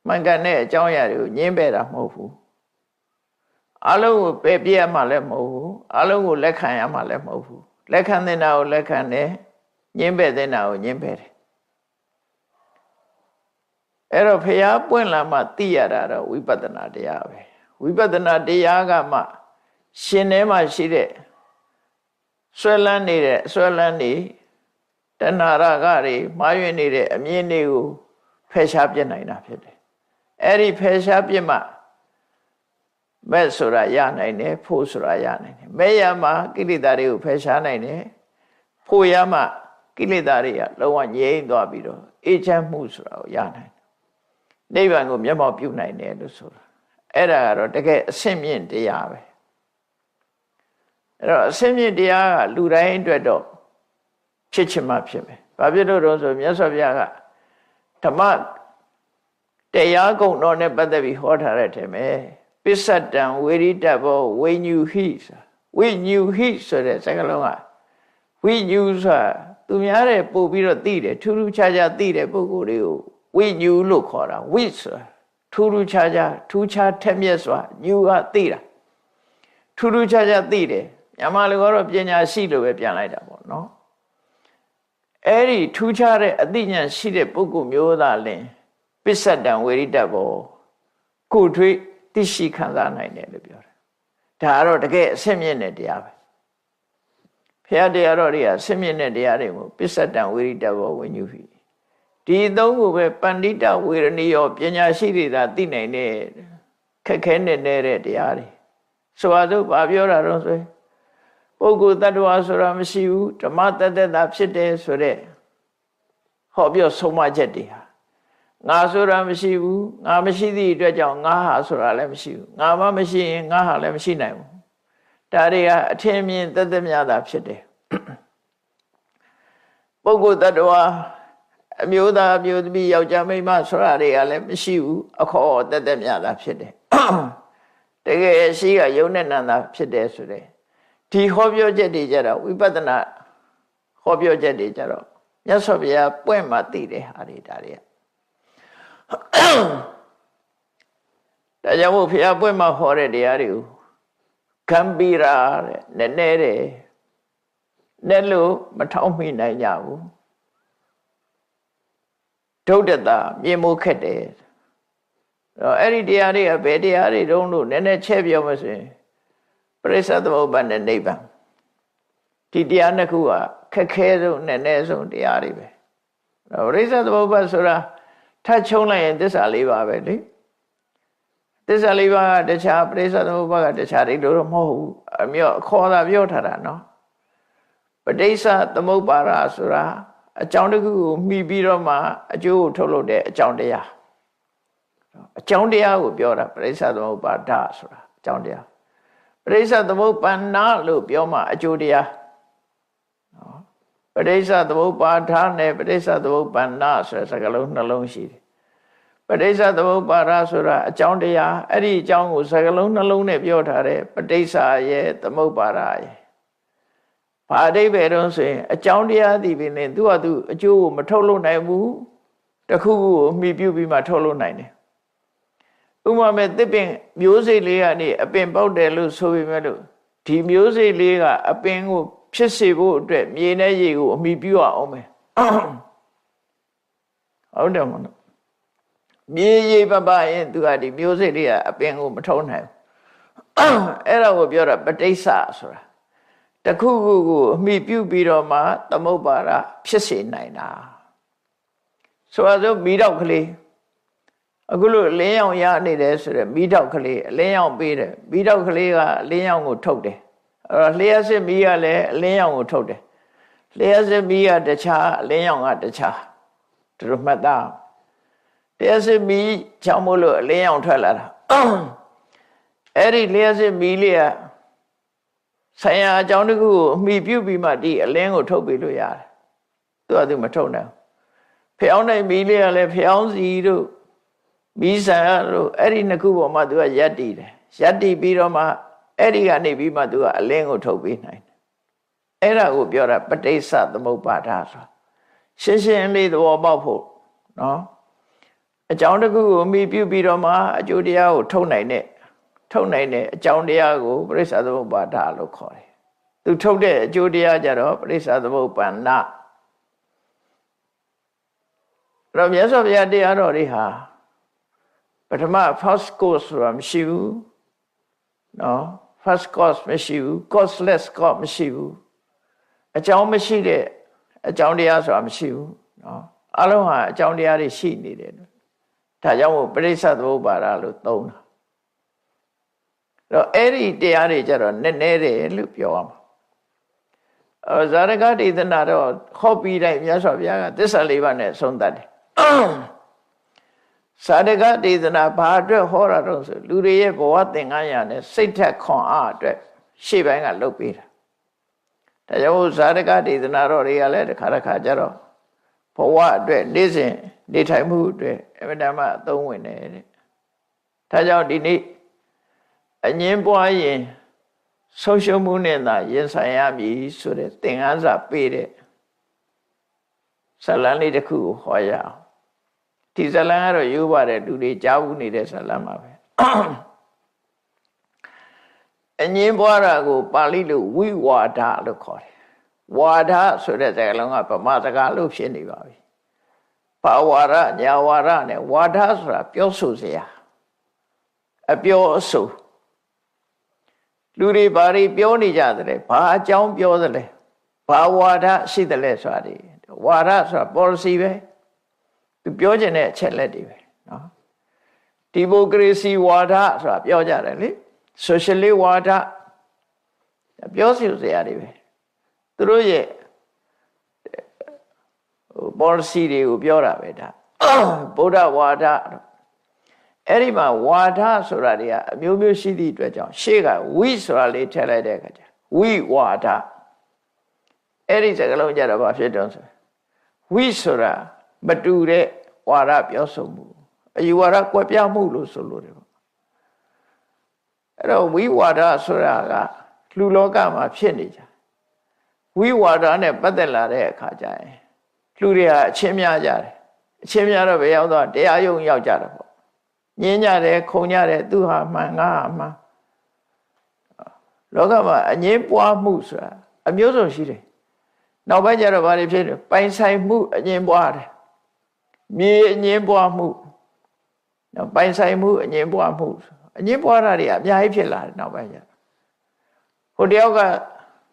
မှန်ကန်တဲ့အကြောင်းအရာတွေကိုညင်းပယ်တာမဟုတ်ဘူးအလုံးကိုပယ်ပြရမှလည်းမဟုတ်ဘူးအလုံးကိုလက်ခံရမှလည်းမဟုတ်ဘူးလက်ခံတဲ့နာကိုလက်ခံတယ်ညင်းပယ်တဲ့နာကိုညင်းပယ်တယ်အဲ့တော့ဘုရားပွင့်လာမှသိရတာတော့ဝိပဿနာတရားပဲဝိပဿနာတရားကမှရှင်ထဲမှာရှိတဲ့ဆွဲလန်းနေတဲ့ဆွဲလန်းနေတဏှာရကတွေမှားယွင်းနေတဲ့အမြင်တွေကိုဖယ်ရှားပြစ်နိုင်တာဖြစ်တယ်အဲ့ဒီဖယ်ရှားပြစ်မှမဲ့ဆိုတာရနိုင်တယ်ဖို့ဆိုတာရနိုင်တယ်မဲ့ရမှကိလေသာတွေကိုဖယ်ရှားနိုင်တယ်ဖို့ရမှကိလေသာတွေကလုံးဝငြိမ်းသွားပြီးတော့အေးချမ်းမှုဆိုတာကိုရနိုင်တယ်နိဗ္ဗာန်ကိုမျက်မှောက်ပြုနိုင်တယ်လို့ဆိုတာအဲ့ဒါကတော့တကယ်အဆင့်မြင့်တရားပဲအဲ့တော့အဆင့်မြင့်တရားကလူတိုင်းအတွက်တော့ဖြစ်ချင်မှဖြစ်မယ်ဘာဖြစ်လို့တော့ဆိုမြတ်စွာဘုရားကဓမ္မတရားကုံတော်နဲ့ပတ်သက်ပြီးဟောထားတဲ့အထက်မှာပစ္စတံဝေရိတဘောဝိညူဟိဝိညူဟိဆိုတဲ့စကားလုံးကဝိညူဆိုတာသူများတဲ့ပို့ပြီးတော့သိတယ်ထူးထူးခြားခြားသိတဲ့ပုဂ္ဂိုလ်တွေကိုဝိညူလို့ခေါ်တာဝိဆိုတာထူးထူးခြားခြားထူးခြားထက်မြက်စွာညူကသိတာထူးထူးခြားခြားသိတယ်မြန်မာလူကတော့ပညာရှိလို့ပဲပြန်လိုက်တာပေါ့နော်အဲ့ဒီထူးခြားတဲ့အသိဉာဏ်ရှိတဲ့ပုဂ္ဂိုလ်မျိုးသားလင်ပစ္စတံဝေရိတဘောကိုထွေးသိရှိခံစားနိုင်တယ်လို့ပြောတယ်ဒါကတော့တကယ်အဆင့်မြင့်တဲ့တရားပဲဘုရားတရားတော်တွေကအဆင့်မြင့်တဲ့တရားတွေကိုပစ္စတံဝေရိတဘောဝိညုဟိ ဒီသုံးခုပဲပန္တိတဝေရဏီယောပညာရှိတွေသာသိနိုင်တဲ့ခက်ခဲနေတဲ့တရားတွေဆိုပါစို့ဘာပြောတာတော့ဆိုပုဂ္ဂိုလ်တ attva ဆိုတာမရှိဘူးဓမ္မတတ္တတာဖြစ်တယ်ဆိုတဲ့ဟောပြောဆုံးမချက်တွေဟာငါဆိုတာမရှိဘူးငါမရှိသည့်အတွက်ကြောင့်ငါဟာဆိုတာလည်းမရှိဘူးငါမှမရှိရင်ငါဟာလည်းမရှိနိုင်ဘူးဒါတွေကအထင်မြင်သက်သက်များတာဖြစ်တယ်ပုဂ္ဂိုလ်တ attva အမျိုးသားအမျိုးသမီးယောက်ျားမိန်းမဆိုတာတွေကလည်းမရှိဘူးအခေါ်သက်သက်များတာဖြစ်တယ်တကယ်ရှိကယုံနဲ့နံတာဖြစ်တယ်ဆိုတဲ့ဒီဟောပြောချက်တွေကြတော့ဝိပဿနာဟောပြောချက်တွေကြတော့မြတ်စွာဘုရားပွင့်မှသိတယ်ဟာတွေဒါတွေကဒါကြောင့်မို့ဘုရားပွင့်မှဟောတဲ့တရားတွေကိုဂမ်ဘီရာတဲ့နည်းနည်းတယ်နဲ့လို့မထောက်မိနိုင်ကြဘူးဒုဒ္ဒတာမြေမိုးခက်တယ်အဲ့ဒီတရားတွေကဘယ်တရားတွေတုံးလို့နည်းနည်းချက်ပြောမဆိုရင်ပရိစ္ဆေသမုပ္ပါဒ်နဲ့နိဗ္ဗာန်ဒီတရားနှစ်ခုကခက်ခဲဆုံးနည်းနည်းဆုံးတရားတွေပဲပရိစ္ဆေသမုပ္ပါဒ်ဆိုတာထပ်ချုံလိုက်ရင်သစ္စာလေးပါပဲလေသစ္စာလေးပါးကတခြားပရိစ္ဆေသမုပ္ပါဒ်ကတခြားတွေလို့တော့မဟုတ်ဘူးအမျိုးခေါ်တာပြောထားတာနော်ပဋိစ္စသမုပ္ပါဒ်ဆိုတာအကြောင်းတစ်ခုကိုမှီပြီးတော့မှအကျိုးကိုထုတ်လုပ်တဲ့အကြောင်းတရားအကြောင်းတရားကိုပြောတာပရိစ္ဆေသမုပ္ပါဒ်ဆိုတာအကြောင်းတရားပရိစ္ဆေသမုပ္ပန္နလို့ပြောမှအကျိုးတရားပရိစ္ဆေသမုပ္ပါဒ်နဲ့ပရိစ္ဆေသမုပ္ပန္နဆိုတဲ့စကားလုံးနှလုံးရှိတယ်ပရိစ္ဆေသမုပ္ပါဒ်ဆိုတာအကြောင်းတရားအဲ့ဒီအကြောင်းကိုစကားလုံးနှလုံးနဲ့ပြောထားတယ်ပဋိစ္စရဲ့သမုပ္ပါဒ်ရဲ့ဘာအဓိပ္ပာယ်တော့ဆိုရင်အကြောင်းတရားသည်ပင်နဲ့သူ့ဟာသူအကျိုးကိုမထုတ်လို့နိုင်ဘူးတစ်ခုခုကိုမှီပြုပြီးမှထုတ်လို့နိုင်တယ်ဥပမာမဲ့သစ်ပင်မျိုးစိတ်လေးကနေအပင်ပေါက်တယ်လို့ဆိုပေမဲ့လို့ဒီမျိုးစိတ်လေးကအပင်ကိုဖြစ်စေဖို့အတွက်မြေနဲ့ရေကိုအမှီပြုရအောင်မယ်ဟုတ်တယ်မဟုတ်မြေရေပပရင်သူကဒီမျိုးစိတ်လေးကအပင်ကိုမထုတ်နိုင်ဘူးအဲ့ဒါကိုပြောတာပဋိစ္စဆိုတာတခုခုကိုအမှီပြုပြီးတော့မှသမုပ္ပါဒ်ဖြစ်စေနိုင်တာဆိုတော့မိတော့ကလေးအခုလို့အလင်းရောင်ရနေတယ်ဆိုတော့မိတော့ကလေးအလင်းရောင်ပေးတယ်မိတော့ကလေးကအလင်းရောင်ကိုထုတ်တယ်အဲ့တော့လျှက်စစ်မီးကလည်းအလင်းရောင်ကိုထုတ်တယ်လျှက်စစ်မီးကတခြားအလင်းရောင်ကတခြားတို့မှတ်သားလျှက်စစ်မီးကြောင့်မို့လို့အလင်းရောင်ထွက်လာတာအဲ့ဒီလျှက်စစ်မီးလေးကဆိုင်ရာအကြောင်းတစ်ခုကိုအမိပြုပြီးမှဒီအလင်းကိုထုတ်ပေးလို့ရတယ်သူကသူမထုတ်နိုင်ဖျောင်းတဲ့မီးလေးကလည်းဖျောင်းစီတို့မီးဆန်တို့အဲ့ဒီနှစ်ခုပေါ်မှာသူကယက်တည်တယ်ယက်တည်ပြီးတော့မှအဲ့ဒီကနေပြီးမှသူကအလင်းကိုထုတ်ပေးနိုင်တယ်အဲ့ဒါကိုပြောတာပဋိစ္စသမုပ္ပါဒ်ဆိုရှင်းရှင်းလေးသဘောပေါက်ဖို့နော်အကြောင်းတစ်ခုကိုအမိပြုပြီးတော့မှအကျိုးတရားကိုထုတ်နိုင်တဲ့အကြောင်းတရားကိုပရိစ္ဆေသမုပ္ပါဒ်လို့ခေါ်တယ်သူထုတ်တဲ့အကျိုးတရားကြတော့ပရိစ္ဆေသမုပ္ပန္နတော့မြတ်စွာဘုရားတရားတော်တွေဟာပထမ first course ဆိုတာမရှိဘူးနော် first course မရှိဘူး courseless course မရှိဘူးအကြောင်းမရှိတဲ့အကြောင်းတရားဆိုတာမရှိဘူးနော်အလုံးဟာအကြောင်းတရားတွေရှိနေတယ်ဒါကြောင့်မို့ပရိစ္ဆေသမုပ္ပါဒ်လို့သုံးတာတော့အဲ့ဒီတရားတွေကြတော့နည်းနည်းတယ်လို့ပြောရမှာဇာရကဒေသနာတော့ဟောပြီးတိုင်းမြတ်စွာဘုရားကသစ္စာလေးပါးနဲ့ဆုံးသတ်တယ်ဇာရကဒေသနာဘာအတွက်ဟောတာတော့ဆိုလူတွေရဲ့ဘဝသင်္ကန်းရာနဲ့စိတ်ထက်ခွန်အားအတွက်ရှေ့ပိုင်းကလုပ်ပေးတာဒါကြောင့်ဇာရကဒေသနာတော်တွေကလည်းတစ်ခါကြတော့ဘဝအတွက်နေ့စဉ်နေထိုင်မှုအတွက်အမြဲတမ်းအသုံးဝင်တယ်တဲ့ဒါကြောင့်ဒီနေ့အငင်းပွားရင်ဆုံးရှုံးမှုနဲ့သာရင်ဆိုင်ရမည်ဆိုတဲ့သင်ခန်းစာပေးတဲ့ဇာလံလေးတစ်ခုကိုဟောရအောင်ဒီဇာလံကတော့ရိုးပါတယ်လူတွေကြားဘူးနေတဲ့ဇာလံပါပဲအငင်းပွားတာကိုပါဠိလိုဝိဝါဒလို့ခေါ်တယ်ဝါဒဆိုတဲ့စကားလုံးကဗမာစကားလို့ဖြစ်နေပါပြီဘာဝါဒညာဝါဒနဲ့ဝါဒဆိုတာပြောဆိုစရာအပြောအဆိုလူတွေဘာတွေပြောနေကြတယ်ဘာအကြောင်းပြောသလဲဘာဝါဒရှိတယ်လဲဆိုတာဒီဝါဒဆိုတာ policy ပဲ သူပြောခြင်းတဲ့အချက်လက်တွေပဲနော်ဒီမိုကရေစီဝါဒဆိုတာပြောကြတယ်လေ socialist ဝါဒပြောစီစရာတွေပဲသူတို့ရဲ့policy တွေကိုပြောတာပဲဒါဗုဒ္ဓဝါဒအဲ့ဒီမှာဝါဒဆိုတာတွေကအမျိုးမျိုးရှိသည့်အတွက်ကြောင့်ရှေ့ကဝိဆိုတာလေးထည့်လိုက်တဲ့အခါကျဝိဝါဒအဲ့ဒီစကားလုံးကြတော့ဘာဖြစ်တုံးဆိုဝိဆိုတာမတူတဲ့ဝါဒပြောဆိုမှုအယူဝါဒကွဲပြားမှုလို့ဆိုလို့တယ်ပေါ့အဲ့တော့ဝိဝါဒဆိုတာကလူလောကမှာဖြစ်နေကြဝိဝါဒနဲ့ပတ်သက်လာတဲ့အခါကျရင်လူတွေကအချင်းများကြတယ်အချင်းများတော့ဘယ်ရောက်တော့တရားယုံရောက်ကြတယ်ပေါ့ညင်းကြတယ်ခုံကြတယ်သူဟာမှန်ငါဟာမှန်လောကမှာအငြင်းပွားမှုဆိုတာအမျိုးစုံရှိတယ်နောက်ပိုင်းကျတော့ဘာတွေဖြစ်လဲပိုင်ဆိုင်မှုအငြင်းပွားတယ်မြေအငြင်းပွားမှုနောက်ပိုင်ဆိုင်မှုအငြင်းပွားမှုအငြင်းပွားတာတွေအများကြီးဖြစ်လာတယ်နောက်ပိုင်းကျဟိုတယောက်က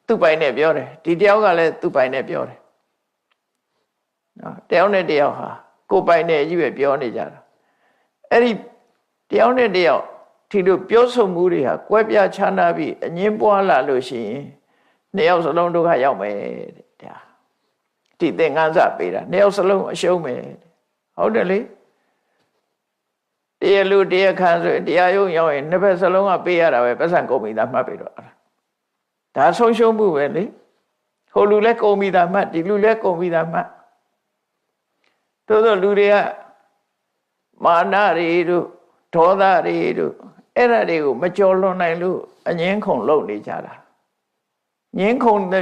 သူ့ပိုင်နဲ့ပြောတယ်ဒီတယောက်ကလည်းသူ့ပိုင်နဲ့ပြောတယ်နော်တယောက်နဲ့တယောက်ဟာကိုယ်ပိုင်နဲ့ကြီးပဲပြောနေကြတာအဲ့ဒီတယောက်နဲ့တယောက်ဒီလိုပြောဆိုမှုတွေဟာကွဲပြားခြားနားပြီးအငြင်းပွားလာလို့ရှိရင်နှစ်ယောက်စလုံးဒုက္ခရောက်မယ်တဲ့ဒါဒီသင်္ကန်းစပေးတာနှစ်ယောက်စလုံးအရှုံးမယ်ဟုတ်တယ်လေတရားလူတရားခံဆိုတရားယုံရောက်ရင်နှစ်ဖက်စလုံးကပေးရတာပဲပတ်စံကုန်ပြီသားမှတ်ပြီးတော့ဒါဆုံးရှုံးမှုပဲလေဟိုလူလည်းကုန်ပြီသားမှတ်ဒီလူလည်းကုန်ပြီသားမှတ်သို့သောလူတွေကမာနတွေတို့ဒေါသတွေတို့အဲ့ဒါတွေကိုမကြော်လွန်နိုင်လို့အငြင်းခုန်လုပ်နေကြတာငြင်းခုန်တာ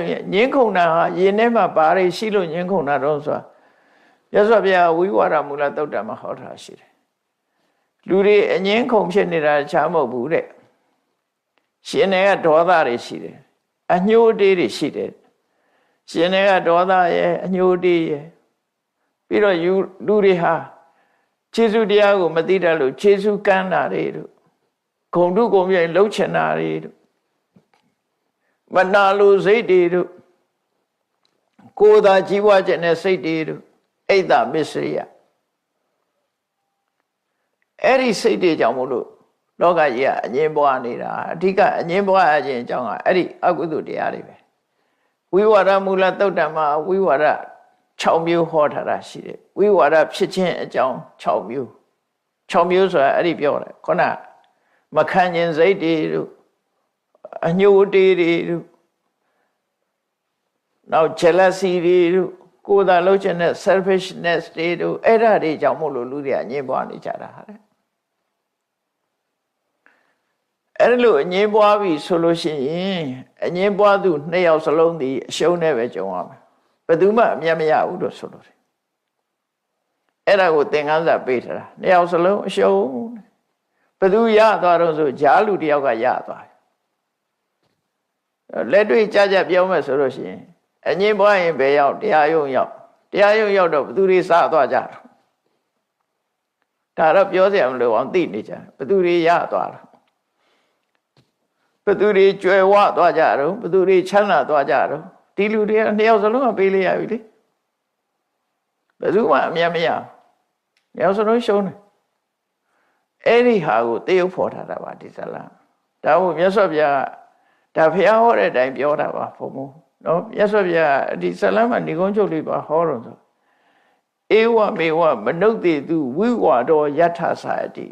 ဟာယင်ထဲမှာဘာတွေရှိလို့ငြင်းခုန်တာတော့ဆိုတာမြတ်စွာဘုရားဝိဝါဒမူလသုတ်တံမှာဟောထားရှိတယ်လူတွေအငြင်းခုန်ဖြစ်နေတာချားမဟုတ်ဘူးတဲ့ရှင်တွေကဒေါသတွေရှိတယ်အညှိုးတေးတွေရှိတယ်ရှင်တွေကဒေါသရဲ့အညှိုးတေးရဲ့ပြီးတော့လူတွေဟာခြေဆုတရားကိုမသိတတ်လို့ခြေဆုကမ်းတာတွေတို့ဂုံတုဂုံပြိုင်လှုပ်ချင်တာတွေတို့မနာလိုစိတ်တွေတို့ကိုယ်သာကြီးပွားခြင်းနဲ့စိတ်တွေတို့အိတ်တာမစ္စရိယအဲ့ဒီစိတ်တွေကြောင့်မို့လို့လောကကြီးကအငြင်းပွားနေတာအဓိကအငြင်းပွားခြင်းအကြောင်းကအဲ့ဒီအကုသိုလ်တရားတွေပဲဝိဝါဒမူလသုတ်တံမှာဝိဝါဒ6မျိုးဟောထားတာရှိတယ်ဝိဝါဒဖြစ်ခြင်းအကြောင်း6မျိုး6မျိုးဆိုတာအဲ့ဒီပြောတယ်ခုနမခံခြင်းစိတ်တွေတို့အညှိုးတေးတွေတို့နောက် jealousy တွေတို့ကိုယ်သာလှုပ်ချင်တဲ့ selfishness တွေတို့အဲ့ဒါတွေကြောင့်မို့လို့လူတွေအငြင်းပွားနေကြတာတဲ့အဲ့လိုအငြင်းပွားပြီဆိုလို့ရှိရင်အငြင်းပွားသူ2ယောက်စလုံးဒီအရှုံးနဲ့ပဲကြုံရမယ်ဘယ်သူမှအမြတ်မရဘူးလို့ဆိုလို့တယ်အဲ့ဒါကိုသင်္ကန်းစာပေးထားတာ2ယောက်စလုံးအရှုံးဘယ်သူရသွားတော့ဆိုဂျားလူတယောက်ကရသွားတယ်လက်တွေ့ကြကြပြောမယ်ဆိုလို့ရှိရင်အငြင်းပွားရင်ဘယ်ရောက်တရားယုံရောက်တော့ဘယ်သူတွေစသွားကြတာဒါတော့ပြောစရာမလိုအောင်သိနေကြဘယ်သူတွေရသွားတာဘယ်သူတွေကြွယ်ဝသွားကြတော့ဘယ်သူတွေချမ်းသာသွားကြတော့ဒီလူတွေက2ယောက်စလုံးကပေးလိုက်ရပြီလေဘယ်သူမှအမြတ်မရ2ယောက်စလုံးရှုံးတယ်အဲ့ဒီဟာကိုတရုပ်ဖော်ထားတာပါဒီဇလံဒါကိုမြတ်စွာဘုရားဒါဘုရားဟောတဲ့အတိုင်းပြောတာပါဘုံဘုံနော်မြတ်စွာဘုရားဒီဇလံမှာဏိကုံးချုပ်လေးပါဟောတော့ဆိုဧဝမေဝမနုဿေတုဝိဝါဒောယထာစာတိ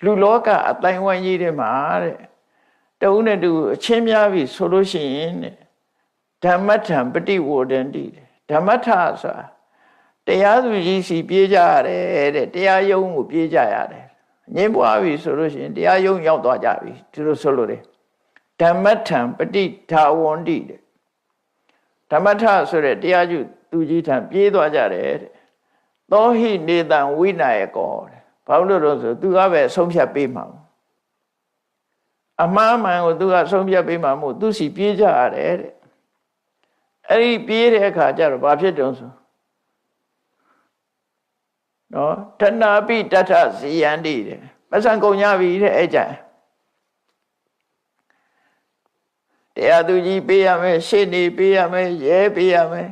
လူလောကအတိုင်းဝိုင်းကြီးထဲမှာတဲ့တဦးနဲ့တူအချင်းများပြီဆိုလို့ရှိရင်တဲ့ဓမ္မထံပฏิဝေဒန္တိဓမ္မထဆိုတာတရားသူကြီးစီပြေးကြရတယ်တဲ့တရားယုံကိုပြေးကြရတယ်ငြင်းပွားပြီဆိုလို့ရှိရင်တရားယုံရောက်သွားကြပြီဒီလိုဆိုလို့တယ်ဓမ္မထံပฏิဒါဝန္တိတဲ့ဓမ္မထဆိုတဲ့တရားသူကြီးထံပြေးသွားကြတယ်တဲ့သောဟိနေတံဝိနာယကောတဲ့ဘာလို့လို့ဆိုသူကပဲဆုံးဖြတ်ပေးမှာအမှားမှန်ကိုသူကဆုံးဖြတ်ပေးမှာမို့သူစီပြေးကြရတယ်တဲ့အဲ့ဒီပြေးတဲ့အခါကျတော့ဘာဖြစ်တုံးဆိုနော်တဏှာပိတထဇီယန္တိတဲ့မဆန်ကုန်ကြပြီတဲ့အဲ့ကြတရားသူကြီးပေးရမယ်ရှေ့နေပေးရမယ်ရဲပေးရမယ်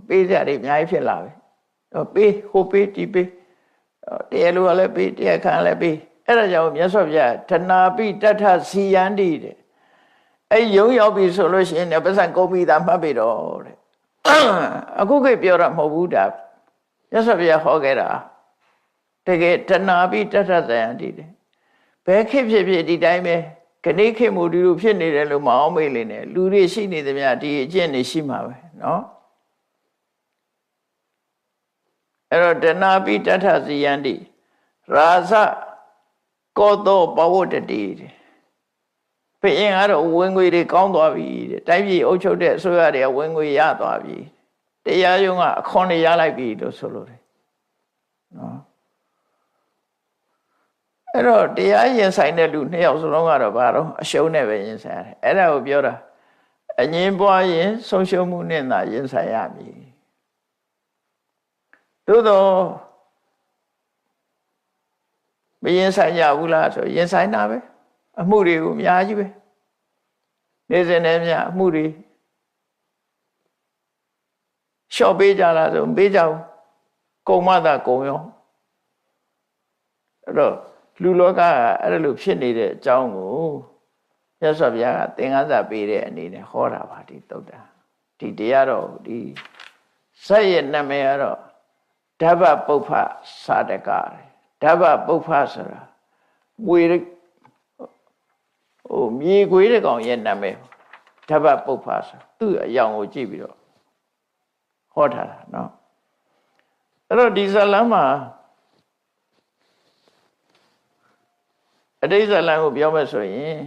ပေးကြတယ်အများကြီးဖြစ်လာပြီ ပေးဟိုပေးဒီပေးတရားလူကလည်းပေးတရားခံလည်းပေးအဲ့ဒါကြောင့်မြတ်စွာဘုရားဌနာပိတ္ထစီယန္တိတဲ့အဲ့ယုံရောက်ပြီဆိုလို့ရှိရင်ပစ္စံကုန်ပြီသာမှတ်ပြီတော့တဲ့အခုခေတ်ပြောတာမဟုတ်ဘူးဒါမြတ်စွာဘုရားဟောခဲ့တာတကယ်ဌနာပိတ္ထစီယန္တိတဲ့ဘယ်ခေတ်ဖြစ်ဖြစ်ဒီတိုင်းပဲခဏခေတ်မူဒီလိုဖြစ်နေတယ်လို့မအောင်မေ့လေနဲ့လူတွေရှိနေသမျှဒီအကျင့်တွေရှိမှာပဲနော်အဲ့တော့ဌနာပိတ္ထစီယန္တိရာဇကောသောပဝတ္တတိတဲ့ဘုရင်ကတော့ဝင်ငွေတွေကောင်းသွားပြီတဲ့တိုင်းပြည်အုပ်ချုပ်တဲ့အစိုးရတွေကဝင်ငွေရသွားပြီတရားရုံးကအခွန်တွေရလိုက်ပြီလို့ဆိုလို့တယ်နော်အဲ့တော့တရားရင်ဆိုင်တဲ့လူနှစ်ယောက်စလုံးကတော့ဘာတော့အရှုံးနဲ့ပဲရင်ဆိုင်ရတယ်အဲ့ဒါကိုပြောတာအငင်းပွားရင်ဆုံးရှုံးမှုနဲ့သာရင်ဆိုင်ရမည်သို့တော့မရင်ဆိုင်ရဘူးလားဆိုရင်ဆိုင်တာပဲအမှုတွေကိုအများကြီးပဲနေစဉ်နဲ့များအမှုတွေလျှော့ပေးကြလားဆိုမပေးကြဘူးကုံမသာကုံရောအဲ့တော့လူလောကကအဲ့လိုဖြစ်နေတဲ့အကြောင်းကိုမြတ်စွာဘုရားကသင်္ကန်းစာပေးတဲ့အနေနဲ့ဟောတာပါဒီသုတ်တာဒီတရားတော်ဒီဇတ်ရဲ့နာမည်ကတော့ဓဗ္ဗပုပ္ဖစာတကဓဗ္ဗပုပ္ဖဆိုတာဝေမြေခွေးတဲ့ကောင်ရဲ့နာမည်ဓဗ္ဗပုပ္ဖဆိုသူ့အယောင်ကိုကြည့်ပြီးတော့ဟောထားတာနော်အဲ့တော့ဒီဇလမ်းမှာအတိတ်ဇလမ်းကိုပြောမယ်ဆိုရင်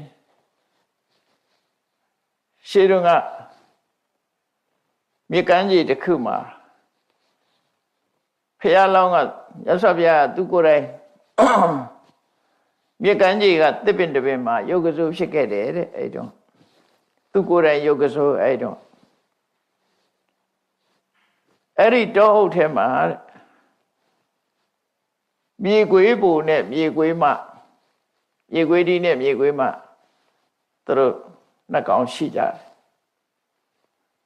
ရှေးတုန်းကမြေကမ်းခြေတစ်ခုမှာဖះလောင်းကရသော်ဘုရားသူကိုယ်တိုင်မြေကမ်းခြေကတစ်ပင်တစ်ပင်မှာယုတ်ကစိုးဖြစ်ခဲ့တယ်တဲ့အဲ့တော့သူကိုယ်တိုင်ယုတ်ကစိုးအဲ့တော့အဲ့ဒီတောအုပ်ထဲမှာမြေကွေးပူနဲ့မြေကွေးမမြေကွေးဒီနဲ့မြေကွေးမသူတို့နှစ်ကောင်ရှိကြတယ်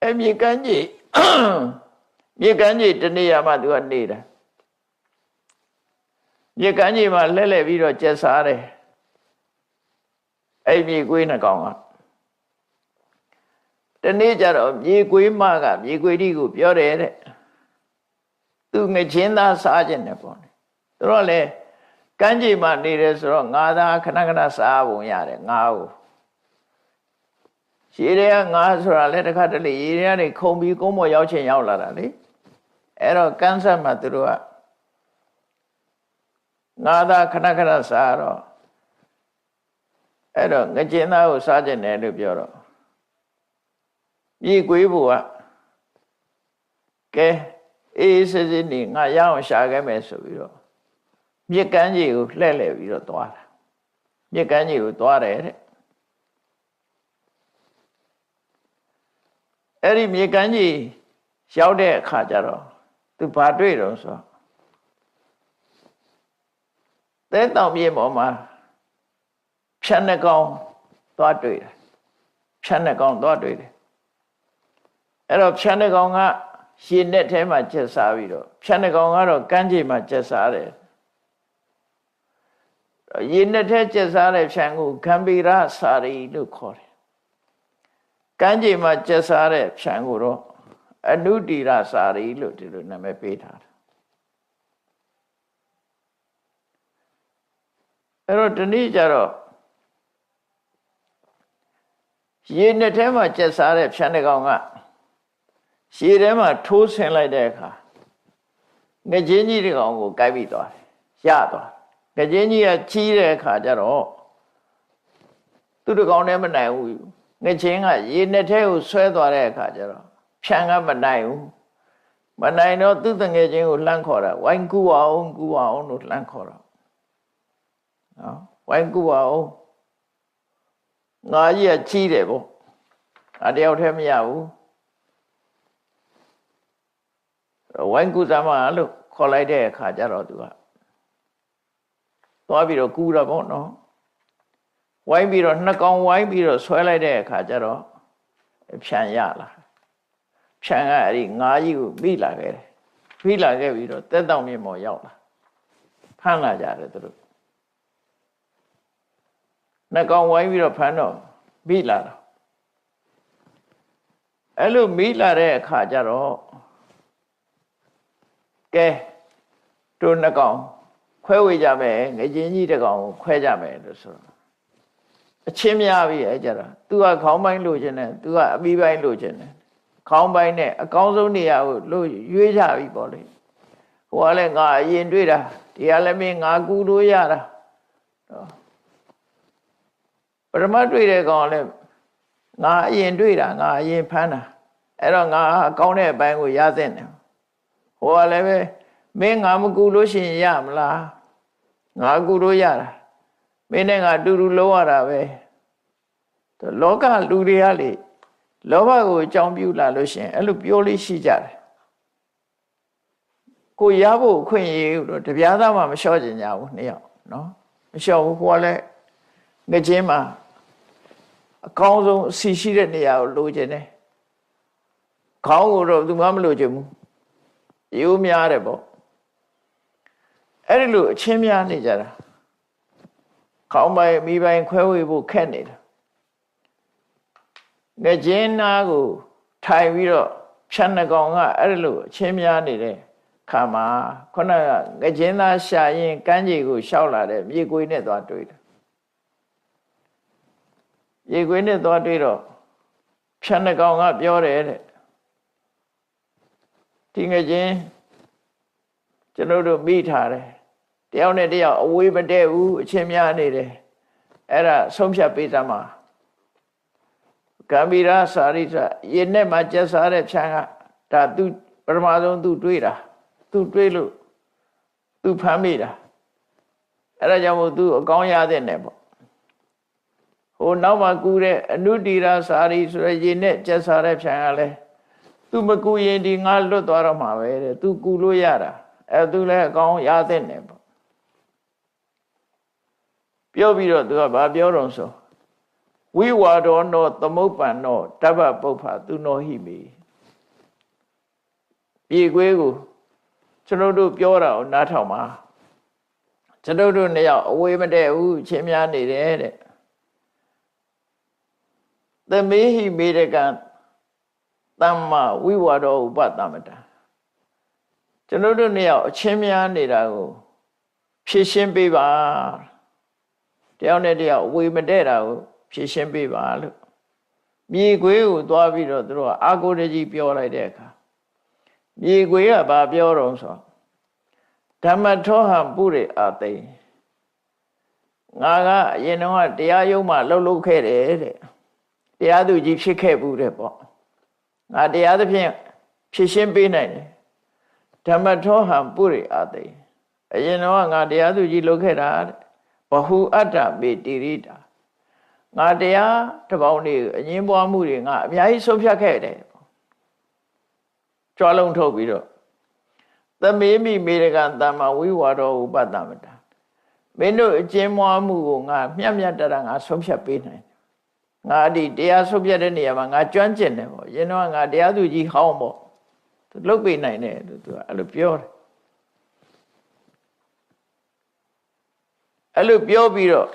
အဲ့မြေကမ်းခြေတနေရာမှာသူကနေတာမြေကမ်းခြေမှာလဲလှည့်ပြီးတော့ကျက်စားတယ်အဲ့မြေကွေးနှစ်ကောင်ကတနေ့ကျတော့မြေကွေးမကမြေကွေးဒီကိုပြောတယ်တဲ့သူငချင်းသားစားခြင်းနဲ့ပေါ့သူတို့လည်းကမ်းခြေမှာနေတယ်ဆိုတော့ငါသားခဏခဏစားပုံရတယ်ငါ့ကိုရေတွေကငါဆိုတာလည်းတစ်ခါတလေရေတွေကနေခုံပြီးကုန်းပေါ်ရောက်ချင်ရောက်လာတာလေအဲ့တော့ကန်းဆက်မှာသူတို့ကငါသားခဏခဏစားတော့အဲ့တော့ငကျင်းသားကိုစားခြင်းတယ်လို့ပြောတော့မြေကွေးဘူကကဲအေးစစ်စစ်နေငါရအောင်ရှာခဲ့မယ်ဆိုပြီးတော့မြစ်ကမ်းကြီးကိုလှည့်လှည့်ပြီးတော့သွားတာမြစ်ကမ်းကြီးကိုသွားတယ်တဲ့အဲ့ဒီမြေကမ်းကြီးရောက်တဲ့အခါကျတော့သူဘာတွေ့တော့ဆိုသဲတောင်မြေပေါ်မှာဖြတ်နှကောင်သွားတွေ့တယ်ဖြတ်နှကောင်သွားတွေ့တယ်အဲ့တော့ဖြတ်နှကောင်ကရေနဲ့ထဲမှာကျက်စားပြီးတော့ဖြတ်နှကောင်ကတော့ကမ်းခြေမှာကျက်စားတယ်ရေနဲ့ထဲကျက်စားတဲ့ဖြတ်ကိုဂံဗီရစာရီလို့ခေါ်တယ်ကမ်းခြေမှာကျက်စားတဲ့ဖြတ်ကိုတော့အနုတ္တိရစာရီလို့ဒီလိုနာမည်ပေးထားတယ်အဲ့တော့ဒီနေ့ကျတော့ရေနဲ့ထဲမှာကျက်စားတဲ့ဖြတ်နှကောင်ကရေထဲမှာထိုးဆင်လိုက်တဲ့အခါငချင်းကြီးတစ်ကောင်ကိုကိုက်ပြီးသွားတယ်ရသွားငချင်းကြီးကချီးတဲ့အခါကျတော့သူတစ်ကောင်နဲ့မနိုင်ဘူးငချင်းကရေနဲ့ထဲကိုဆွဲသွားတဲ့အခါကျတော့ဖြန်ကမနိုင်ဘူးမနိုင်တော့သူ့တငယ်ချင်းကိုလှမ်းခေါ်တာဝိုင်းကူအောင်လို့လှမ်းခေါ်တော့နော်ဝိုင်းကူအောင်ငါကြီးကချီးတယ်ပေါ့ငါတယောက်တည်းမရဘူးဝိုင်းကူသမားလို့ခေါ်လိုက်တဲ့အခါကျတော့သူကသွားပြီးတော့ကူတာပေါ့နော်ဝိုင်းပြီးတော့နှစ်ကောင်ဝိုင်းပြီးတော့ဆွဲလိုက်တဲ့အခါကျတော့ဖြန်ရလာဖြန်ကအဲ့ဒီငါးကြီးကိုမိလာခဲ့တယ် ဖိလာခဲ့ပြီးတော့တက်တောင်မြင့်မော်ရောက်လာဖမ်းလာကြတယ်သူတို့နှကောင်ဝိုင်းပြီးတော့ဖမ်းတော့မိလာတော့အဲ့လိုမိလာတဲ့အခါကျတော့ကဲတို့နှကောင်ခွဲဝေကြမယ်ငကြင်းကြီးတစ်ကောင်ကိုခွဲကြမယ်လို့ဆိုတော့အချင်းများပြီအဲ့ကြတော့ तू ကခေါင်းပိုင်းလိုချင်တယ် तू ကအမီးပိုင်းလိုချင်တယ်ခေါင်းပိုင်းနဲ့အကောင်းဆုံးနေရာကိုလို့ရွေးကြပြီပေါ့လေဟိုကလည်းငါအရင်တွေ့တာဒီကလည်းမင်းငါကူလို့ရတာပရမတ်တွေ့တဲ့ကောင်လည်းငါအရင်တွေ့တာငါအရင်ဖမ်းတာအဲ့တော့ငါအကောင်းတဲ့အပိုင်းကိုရသင့်တယ်ဟိုကလည်းပဲမင်းငါမကူလို့ရှိရင်ရမလားငါကူလို့ရတာမင်းနဲ့ငါတူတူလုံးရတာပဲလောကလူတွေကလေလောဘကိုအကြောင်းပြုလာလို့ရှိရင်အဲ့လိုပြောလို့ရှိကြတယ်ကိုရဖို့အခွင့်အရေးတော့တပြားသားမှမလျှော့ကျင်ကြဘူးနှစ်ယောက်နော်မလျှော့ဘူးဟိုကလည်းငချင်းမှာအကောင်းဆုံးအစီရှိတဲ့နေရာကိုလိုချင်တယ်ခေါင်းကိုတော့သူမှမလိုချင်ဘူးရိုးများတယ်ပေါ့အဲ့ဒီလိုအချင်းများနေကြတာခေါင်းပိုင်းမိပိုင်းခွဲဝေဖို့ခက်နေတာငကျင်းနာကိုထိုင်ပြီးတော့ဖြတ်နှကောင်ကအဲ့ဒီလိုအချင်းများနေတဲ့ခါမှာခုနကငကျင်းသားရှာရင်ကမ်းခြေကိုရှောက်လာတဲ့မြေကွေးနဲ့သွားတွေ့တယ်မြေကွေးနဲ့သွားတွေ့တော့ဖြတ်နှကောင်ကပြောတယ်တဲ့ဒီငကျင်းကျွန်တော်တို့မိထားတယ်တယောက်နဲ့တယောက်အဝေးမတည့်ဘူးအချင်းများနေတယ်အဲ့ဒါဆုံးဖြတ်ပေးသမှာကံဗီရာစာရိသရေနဲ့မှကျက်စားတဲ့ဖြန်းကဒါသူပထမဆုံးသူတွေးတာသူတွေးလို့သူဖမ်းမိတာအဲ့ဒါကြောင့်မို့သူအကောင်းရတဲ့နဲ့ပေါ့ဟိုနောက်မှကူတဲ့အနုတီရာစာရိဆိုရရေနဲ့ကျက်စားတဲ့ဖြန်းကလည်းသူမကူရင်ဒီငါလွတ်သွားတော့မှာပဲတဲ့သူကူလို့ရတာအဲ့သူလည်းအကောင်းရတဲ့နဲ့ပေါ့ပြောပြီးတော့သူကဘာပြောတော့ဆိုဝိဝါဒောနောသမုပ္ပန္နောတပ္ပပုပ္ဖသူနောဟိမိပြေကွေးကိုကျွန်တော်တို့ပြောတာကိုနားထောင်ပါကျွန်တော်တို့နှစ်ယောက်အဝေးမတည့်ဘူးချင်းများနေတယ်တဲ့သမေဟိမေရကံသမ္မာဝိဝါဒောဥပတမတံကျွန်တော်တို့နှစ်ယောက်အချင်းများနေတာကိုဖြည့်ရှင်းပေးပါတယောက်နဲ့တယောက်အဝေးမတည့်တာကိုဖြည့်ရှင်းပေးပါလို့မြေခွေးကိုသွားပြီးတော့သူတို့ကအာကိုတကြီးပြောလိုက်တဲ့အခါမြေခွေးကဘာပြောတော့ဆိုဓမ္မထောဟံပုရိအာသိငါကအရင်တော့တရားရုံးမှာလှုပ်လှုပ်ခဲ့တယ်တဲ့တရားသူကြီးဖြစ်ခဲ့ဘူးတဲ့ပေါ့ငါတရားသဖြင့်ဖြည့်ရှင်းပေးနိုင်တယ်ဓမ္မထောဟံပုရိအာသိအရင်တော့ငါတရားသူကြီးလုပ်ခဲ့တာတဲ့ဘဟုအတ္တမေတိရိတာငါတရားတစ်ပေါင်းနေအငင်းပွားမှုတွေငါအများကြီးဆုံးဖြတ်ခဲ့တယ်ကြွားလုံးထုတ်ပြီးတော့သမေမိမေရကံတမ္မာဝိဝါဒောဥပတမတံမင်းတို့အကျဉ်းမွားမှုကိုငါမျှမျှတတငါဆုံးဖြတ်ပေးနိုင်ငါဒီတရားဆုံးဖြတ်တဲ့နေရာမှာငါကျွမ်းကျင်တယ်ပေါ့ရင်းတော့ငါတရားသူကြီးဟောင်းပေါ့သူလုပ်ပေးနိုင်တယ်သူကအဲ့လိုပြောတယ်အဲ့လိုပြောပြီးတော့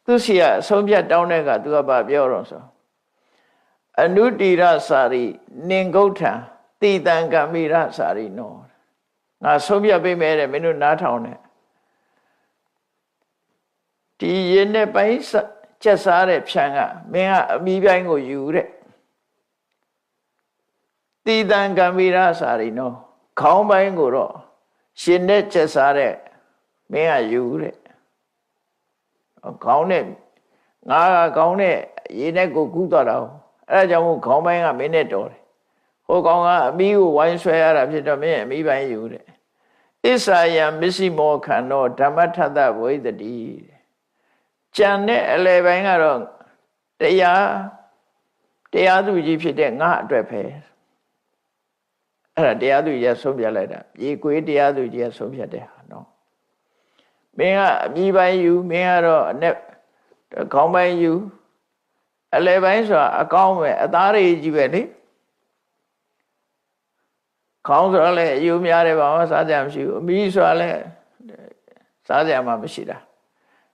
သူစီကအဆုံးဖြတ်တောင်းတဲ့ကသူကဘာပြောတော့ဆိုအနုတီရစာရိနင်္ဂုဋ္ဌံတိတံကံမိရစာရိနောငါဆုံးဖြတ်ပေးမယ်တဲ့မင်းတို့နားထောင်တယ်ဒီရေနဲ့ပိုင်းကျက်စားတဲ့ဖြံကမင်းကအမိပိုင်းကိုယူတဲ့တိတံကံမိရစာရိနောခေါင်းပိုင်းကိုတော့ရှင်နဲ့ကျက်စားတဲ့မင်းကယူတဲ့ခေါင်းနဲ့ငါကခေါင်းနဲ့ရေနဲ့ကိုကူးသွားတာအဲ့ဒါကြောင့်မို့ခေါင်းပိုင်းကမင်းနဲ့တော်တယ်ဟိုကောင်ကအမီးကိုဝိုင်းဆွဲရတာဖြစ်တော့မင်းအမီးပိုင်းယူတဲ့ဣစ္ဆာယံမစ္စည်းမောခန္နောဓမ္မထသဝိသတိကြံတဲ့အလယ်ပိုင်းကတော့တရားသူကြီးဖြစ်တဲ့ငါအတွက်ပဲအဲ့ဒါတရားသူကြီးဆုံးဖြတ်လိုက်တာရေကွေးတရားသူကြီးဆုံးဖြတ်တဲ့ဟာနော်မင်းကအမြီးပိုင်းယူမင်းကတော့အနဲ့ခေါင်းပိုင်းယူအလယ်ပိုင်းဆိုတာအကောင်းပဲအသားတွေကြီးပဲလေ ခေါင်းဆိုလည်းအယူများတယ်ဘာမှစားကြမရှိဘူးအမီးဆိုလည်းစားကြမှမရှိတာ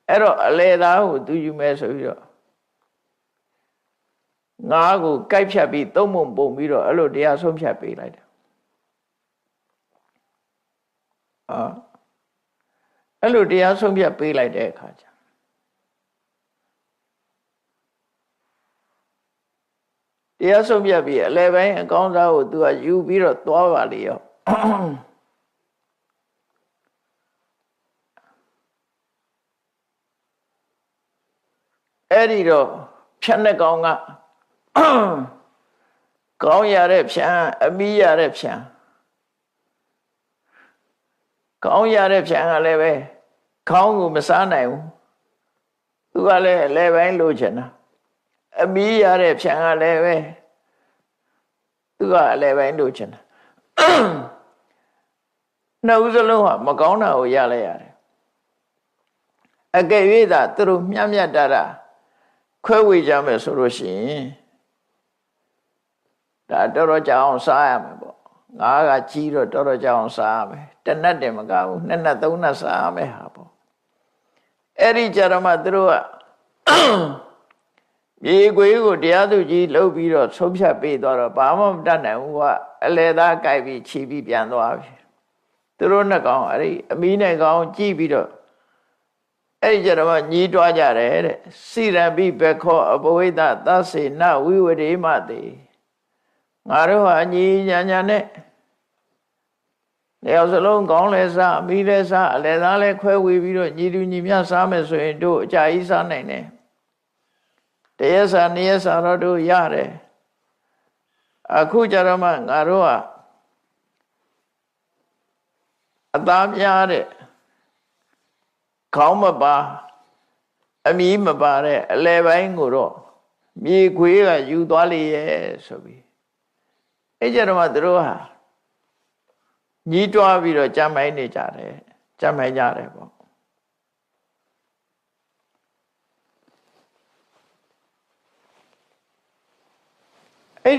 အဲ့တော့အလေသားကိုသူယူမယ်ဆိုပြီးတော့ငါးကိုကိုက်ဖြတ်ပြီးသုံးပုံပုံပြီးတော့အဲ့လိုတရားဆုံးဖြတ်ပေးလိုက်တယ်အဲ့လိုတရားဆုံးဖြတ်ပေးလိုက်တဲ့အခါကျတရားဆုံးဖြတ်ပြီးအလဲပိုင်းအကောင်းစားကိုသူကယူပြီးတော့သွားပါလေရောအဲ့ဒီတော့ဖြတ်နဲ့ကောင်းကကောင်းရတဲ့ဖြံအမီးရတဲ့ဖြံကောင်းရတဲ့ဖြံကလည်းပဲခေါင်းကိုမစားနိုင်ဘူးသူကလည်းအလဲပိုင်းလိုချင်တာအမီးရတဲ့ဖြံကလည်းပဲသူကအလဲပိုင်းလိုချင်တာနှစ်ဦးစလုံးဟာမကောင်းတာကိုရလိုက်ရတယ်အကယ်၍သာသူတို့မျှမျှတတာခွဲဝေကြမယ်ဆိုလို့ရှိရင်ဒါတော်တော်ကြာအောင်စားရမယ်ပေါ့ငါးကကြီးတော့တော်တော်ကြာအောင်စားရမယ်တနတ်တယ်မကဘူးနှစ်နတ်သုံးနတ်စားရမယ်ဟာပေါ့အဲ့ဒီကြတော့မှသူတို့ကမြေခွေးကိုတရားသူကြီးလှုပ်ပြီးတော့ဆုံးဖြတ်ပေးသွားတော့ဘာမှမတတ်နိုင်ဘူးကအလေသားကြိုက်ပြီးခြီးပြီးပြန်သွားပြီသူတို့နှစ်ကောင်အဲ့ဒီအမီးနဲ့ကောင်ကြည့်ပြီးတော့အဲ့ဒီကြတော့ညီးတွားကြတယ်တဲ့စိရပိဘခောအဘဝိဒသစေနဝိဝရေမတိငါတို့ဟာညီညာညာနဲ့နေရာစလုံးကောင်းလဲစားအမီးလဲစားအလဲသားလဲခွဲဝေပြီးတော့ညီတူညီမျှစားမယ်ဆိုရင်တို့အကြာကြီးစားနိုင်တယ်တရက်စားနှစ်ရက်စားတော့တို့ရတယ်အခုကြတော့မှငါတို့ကအသားများတဲ့ခေါင်းမပါအမီးမပါတဲ့အလဲပိုင်းကိုတော့မြေခွေးကယူသွားလေရဲ့ဆိုပြီးအဲ့ကြတော့မှသူတို့ဟာညီးတွားပြီးတော့ကြမ်းမိုင်းနေကြတယ်ကြမ်းမိုင်းကြတယ်ပေါ့အဲ့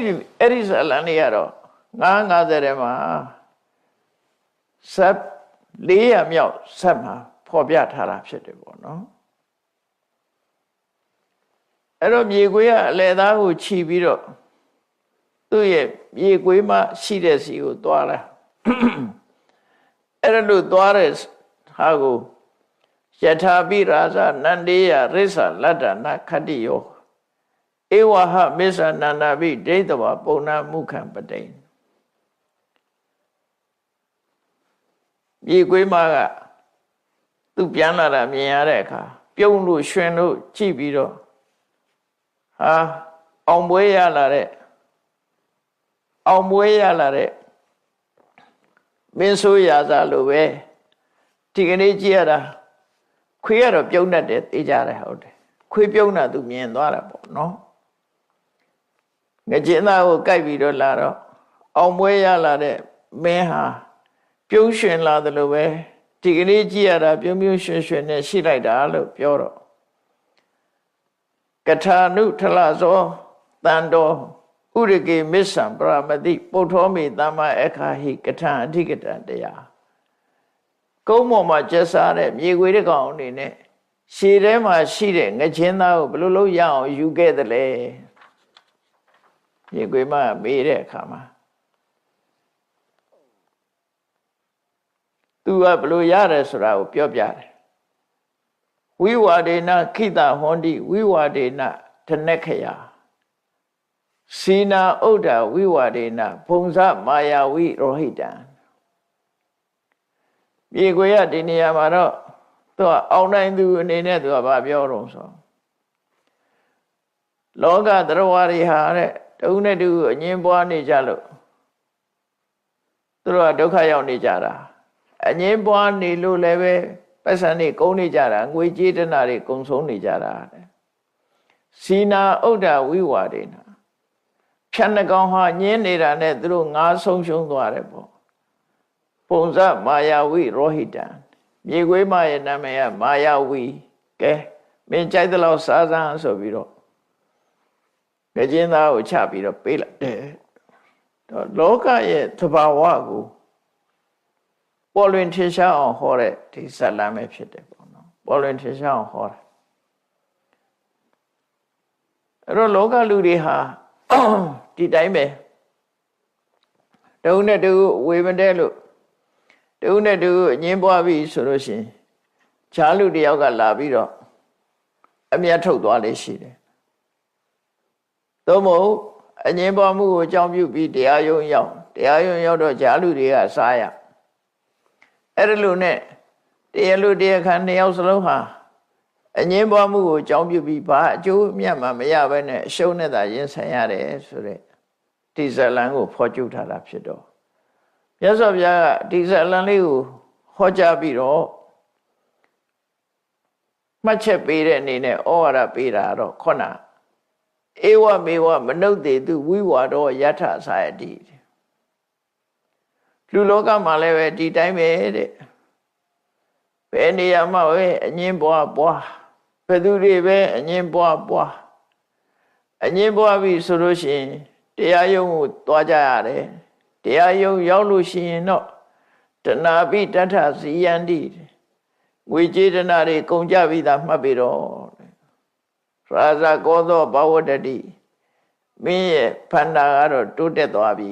ဒီဇလန်လေးကတော့950ထဲမှာဆက်400မြောက်ဆက်မှာဖော်ပြထားတာဖြစ်တယ်ပေါ့နော်အဲ့တော့မြေခွေးကအလဲသားကိုခြီးပြီးတော့သူ့ရဲ့မြေခွေးမှရှိတဲ့စီကိုသွားလာအဲ့ဒါလို့သွားတဲ့ဟာကိုယထာပိရာဇနန္ဒေယရိစ္ဆလတ္တနာခတ္တိယောဧဝဟမစ္ဆနန္ဒပိဒိဋ္ဌဝပုံနာမုခံပတိန်မြေခွေးမကသူပြန်လာတာမြင်ရတဲ့အခါပြုံးလို့ရွှင်လို့ကြည့်ပြီးတော့ဟာအောင်ပွဲရလာတဲ့မင်းဆိုးရာဇာလိုပဲဒီကနေ့ကြည့်ရတာခွေးကတော့ပြုံးတတ်တယ်သိကြတယ်ဟုတ်တယ်ခွေးပြုံးတာသူမြင်သွားတာပေါ့နော်ငကျင်းသားကိုကြိုက်ပြီးတော့လာတော့အောင်ပွဲရလာတဲ့မင်းဟာပြုံးရွှင်လာတယ်လို့ပဲဒီကနေ့ကြည့်ရတာပြုံးရွှင်ရွှင်နဲ့ရှိလိုက်တာလို့ပြောတော့ကထာနုထလဇောတန်တော်ဥရကေမစ္ဆံပရမတိပုထောမေသမ္မာအခါဟိကထာအဓိကတံတရားကုန်းပေါ်မှာကျက်စားတဲ့မြေခွေးတစ်ကောင်အနေနဲ့ရှည်ထဲမှာရှိတဲ့ငချင်းသားကိုဘယ်လိုလုပ်ရအောင်ယူခဲ့သလဲမြေခွေးမမေးတဲ့အခါမှာသူကဘယ်လိုရတယ်ဆိုတာကိုပြောပြတယ်ဝိဝါဒေနခိတဟွန်တိဝိဝါဒေနဓနက္ခယစီနာဥဒ္ဒဝိဝါဒေနဘုံဇမာယာဝိရောဟိတံမြေခွေရဒီနေရာမှာတော့သူကအောင်နိုင်သူအနေနဲ့သူကဘာပြောတော့ဆိုလောကသရဝရီဟာတဲ့တုံးနဲ့တူအငင်းပွားနေကြလို့သူတို့ကဒုက္ခရောက်နေကြတာအငင်းပွားနေလို့လည်းပဲပတ်စံနေကုန်နေကြတာငွေကြေးတနာတွေကုန်ဆုံးနေကြတာစီနာဥဒ္ဒဝိဝါဒေနဖြတ်နှကောင်ဟာညင်းနေတာနဲ့သူတို့ငါးဆုံးရှုံးသွားတယ်ပေါ့ပုံစမာယာဝိရောဟိတံမြေခွေးမရဲ့နာမည်ကမာယာဝီကဲမင်းကြိုက်တဲ့လောက်စားစမ်းဆိုပြီးတော့ငကျင်းသားကိုချပြီးတော့ပေးလိုက်တယ် လောကရဲ့သဘာဝကိုပေါ်လွင်ထင်ရှားအောင်ဟောတဲ့ဒီဇာတ်လမ်းပဲဖြစ်တယ်ပေါ့နော်ပေါ်လွင်ထင်ရှားအောင်ဟောတာအဲ့တော့လောကလူတွေဟာဒီတိုင်းပဲတုံးနဲ့တူဝေမတဲလို့တုံးနဲ့တူအငင်းပွားပြီဆိုလို့ရှိရင်ခြားလူတယောက်ကလာပြီးတော့အမျက်ထုတ်သွားလေရှိတယ်သို့မဟုတ်အငင်းပွားမှုကိုအကြောင်းပြုပြီးတရားရုံးရောက်တော့ခြားလူတွေကစားရအဲ့ဒါလို့နဲ့တရားလူတရားခံနှစ်ယောက်စလုံးဟာအငင်းပွားမှုကိုအကြောင်းပြုပြီးဘာအကျိုးအမြတ်မှမရဘဲနဲ့အရှုံးနဲ့သာရင်ဆိုင်ရတယ်ဆိုတဲ့ဒီဇလံကိုဖော်ကျူထားတာဖြစ်တော့မြတ်စွာဘုရားကဒီဇလံလေးကိုဟောကြားပြီးတော့မှတ်ချက်ပေးတဲ့အနေနဲ့ဩဝါဒပေးတာတော့ခုနဧဝမေဝမနုဿေတုဝိဝါဒောယထသာယတိလူလောကမှာလည်းပဲဒီတိုင်းပဲတဲ့ဘယ်နေရာမှာပဲအငင်းပွားဘယ်သူတွေပဲအငင်းပွားအငင်းပွားပြီဆိုလို့ရှိရင်တရားယုံကိုသွားကြရတယ်တရားယုံရောက်လို့ရှိရင်တော့တဏှာပိတထဇီယန္တိငွေကြေးတဏှာတွေကုန်ကြပြီသာမှတ်ပြီးတော့ရာဇကောသောဘဝတ္တိမင်းရဲ့ဖန္တာကတော့တိုးတက်သွားပြီ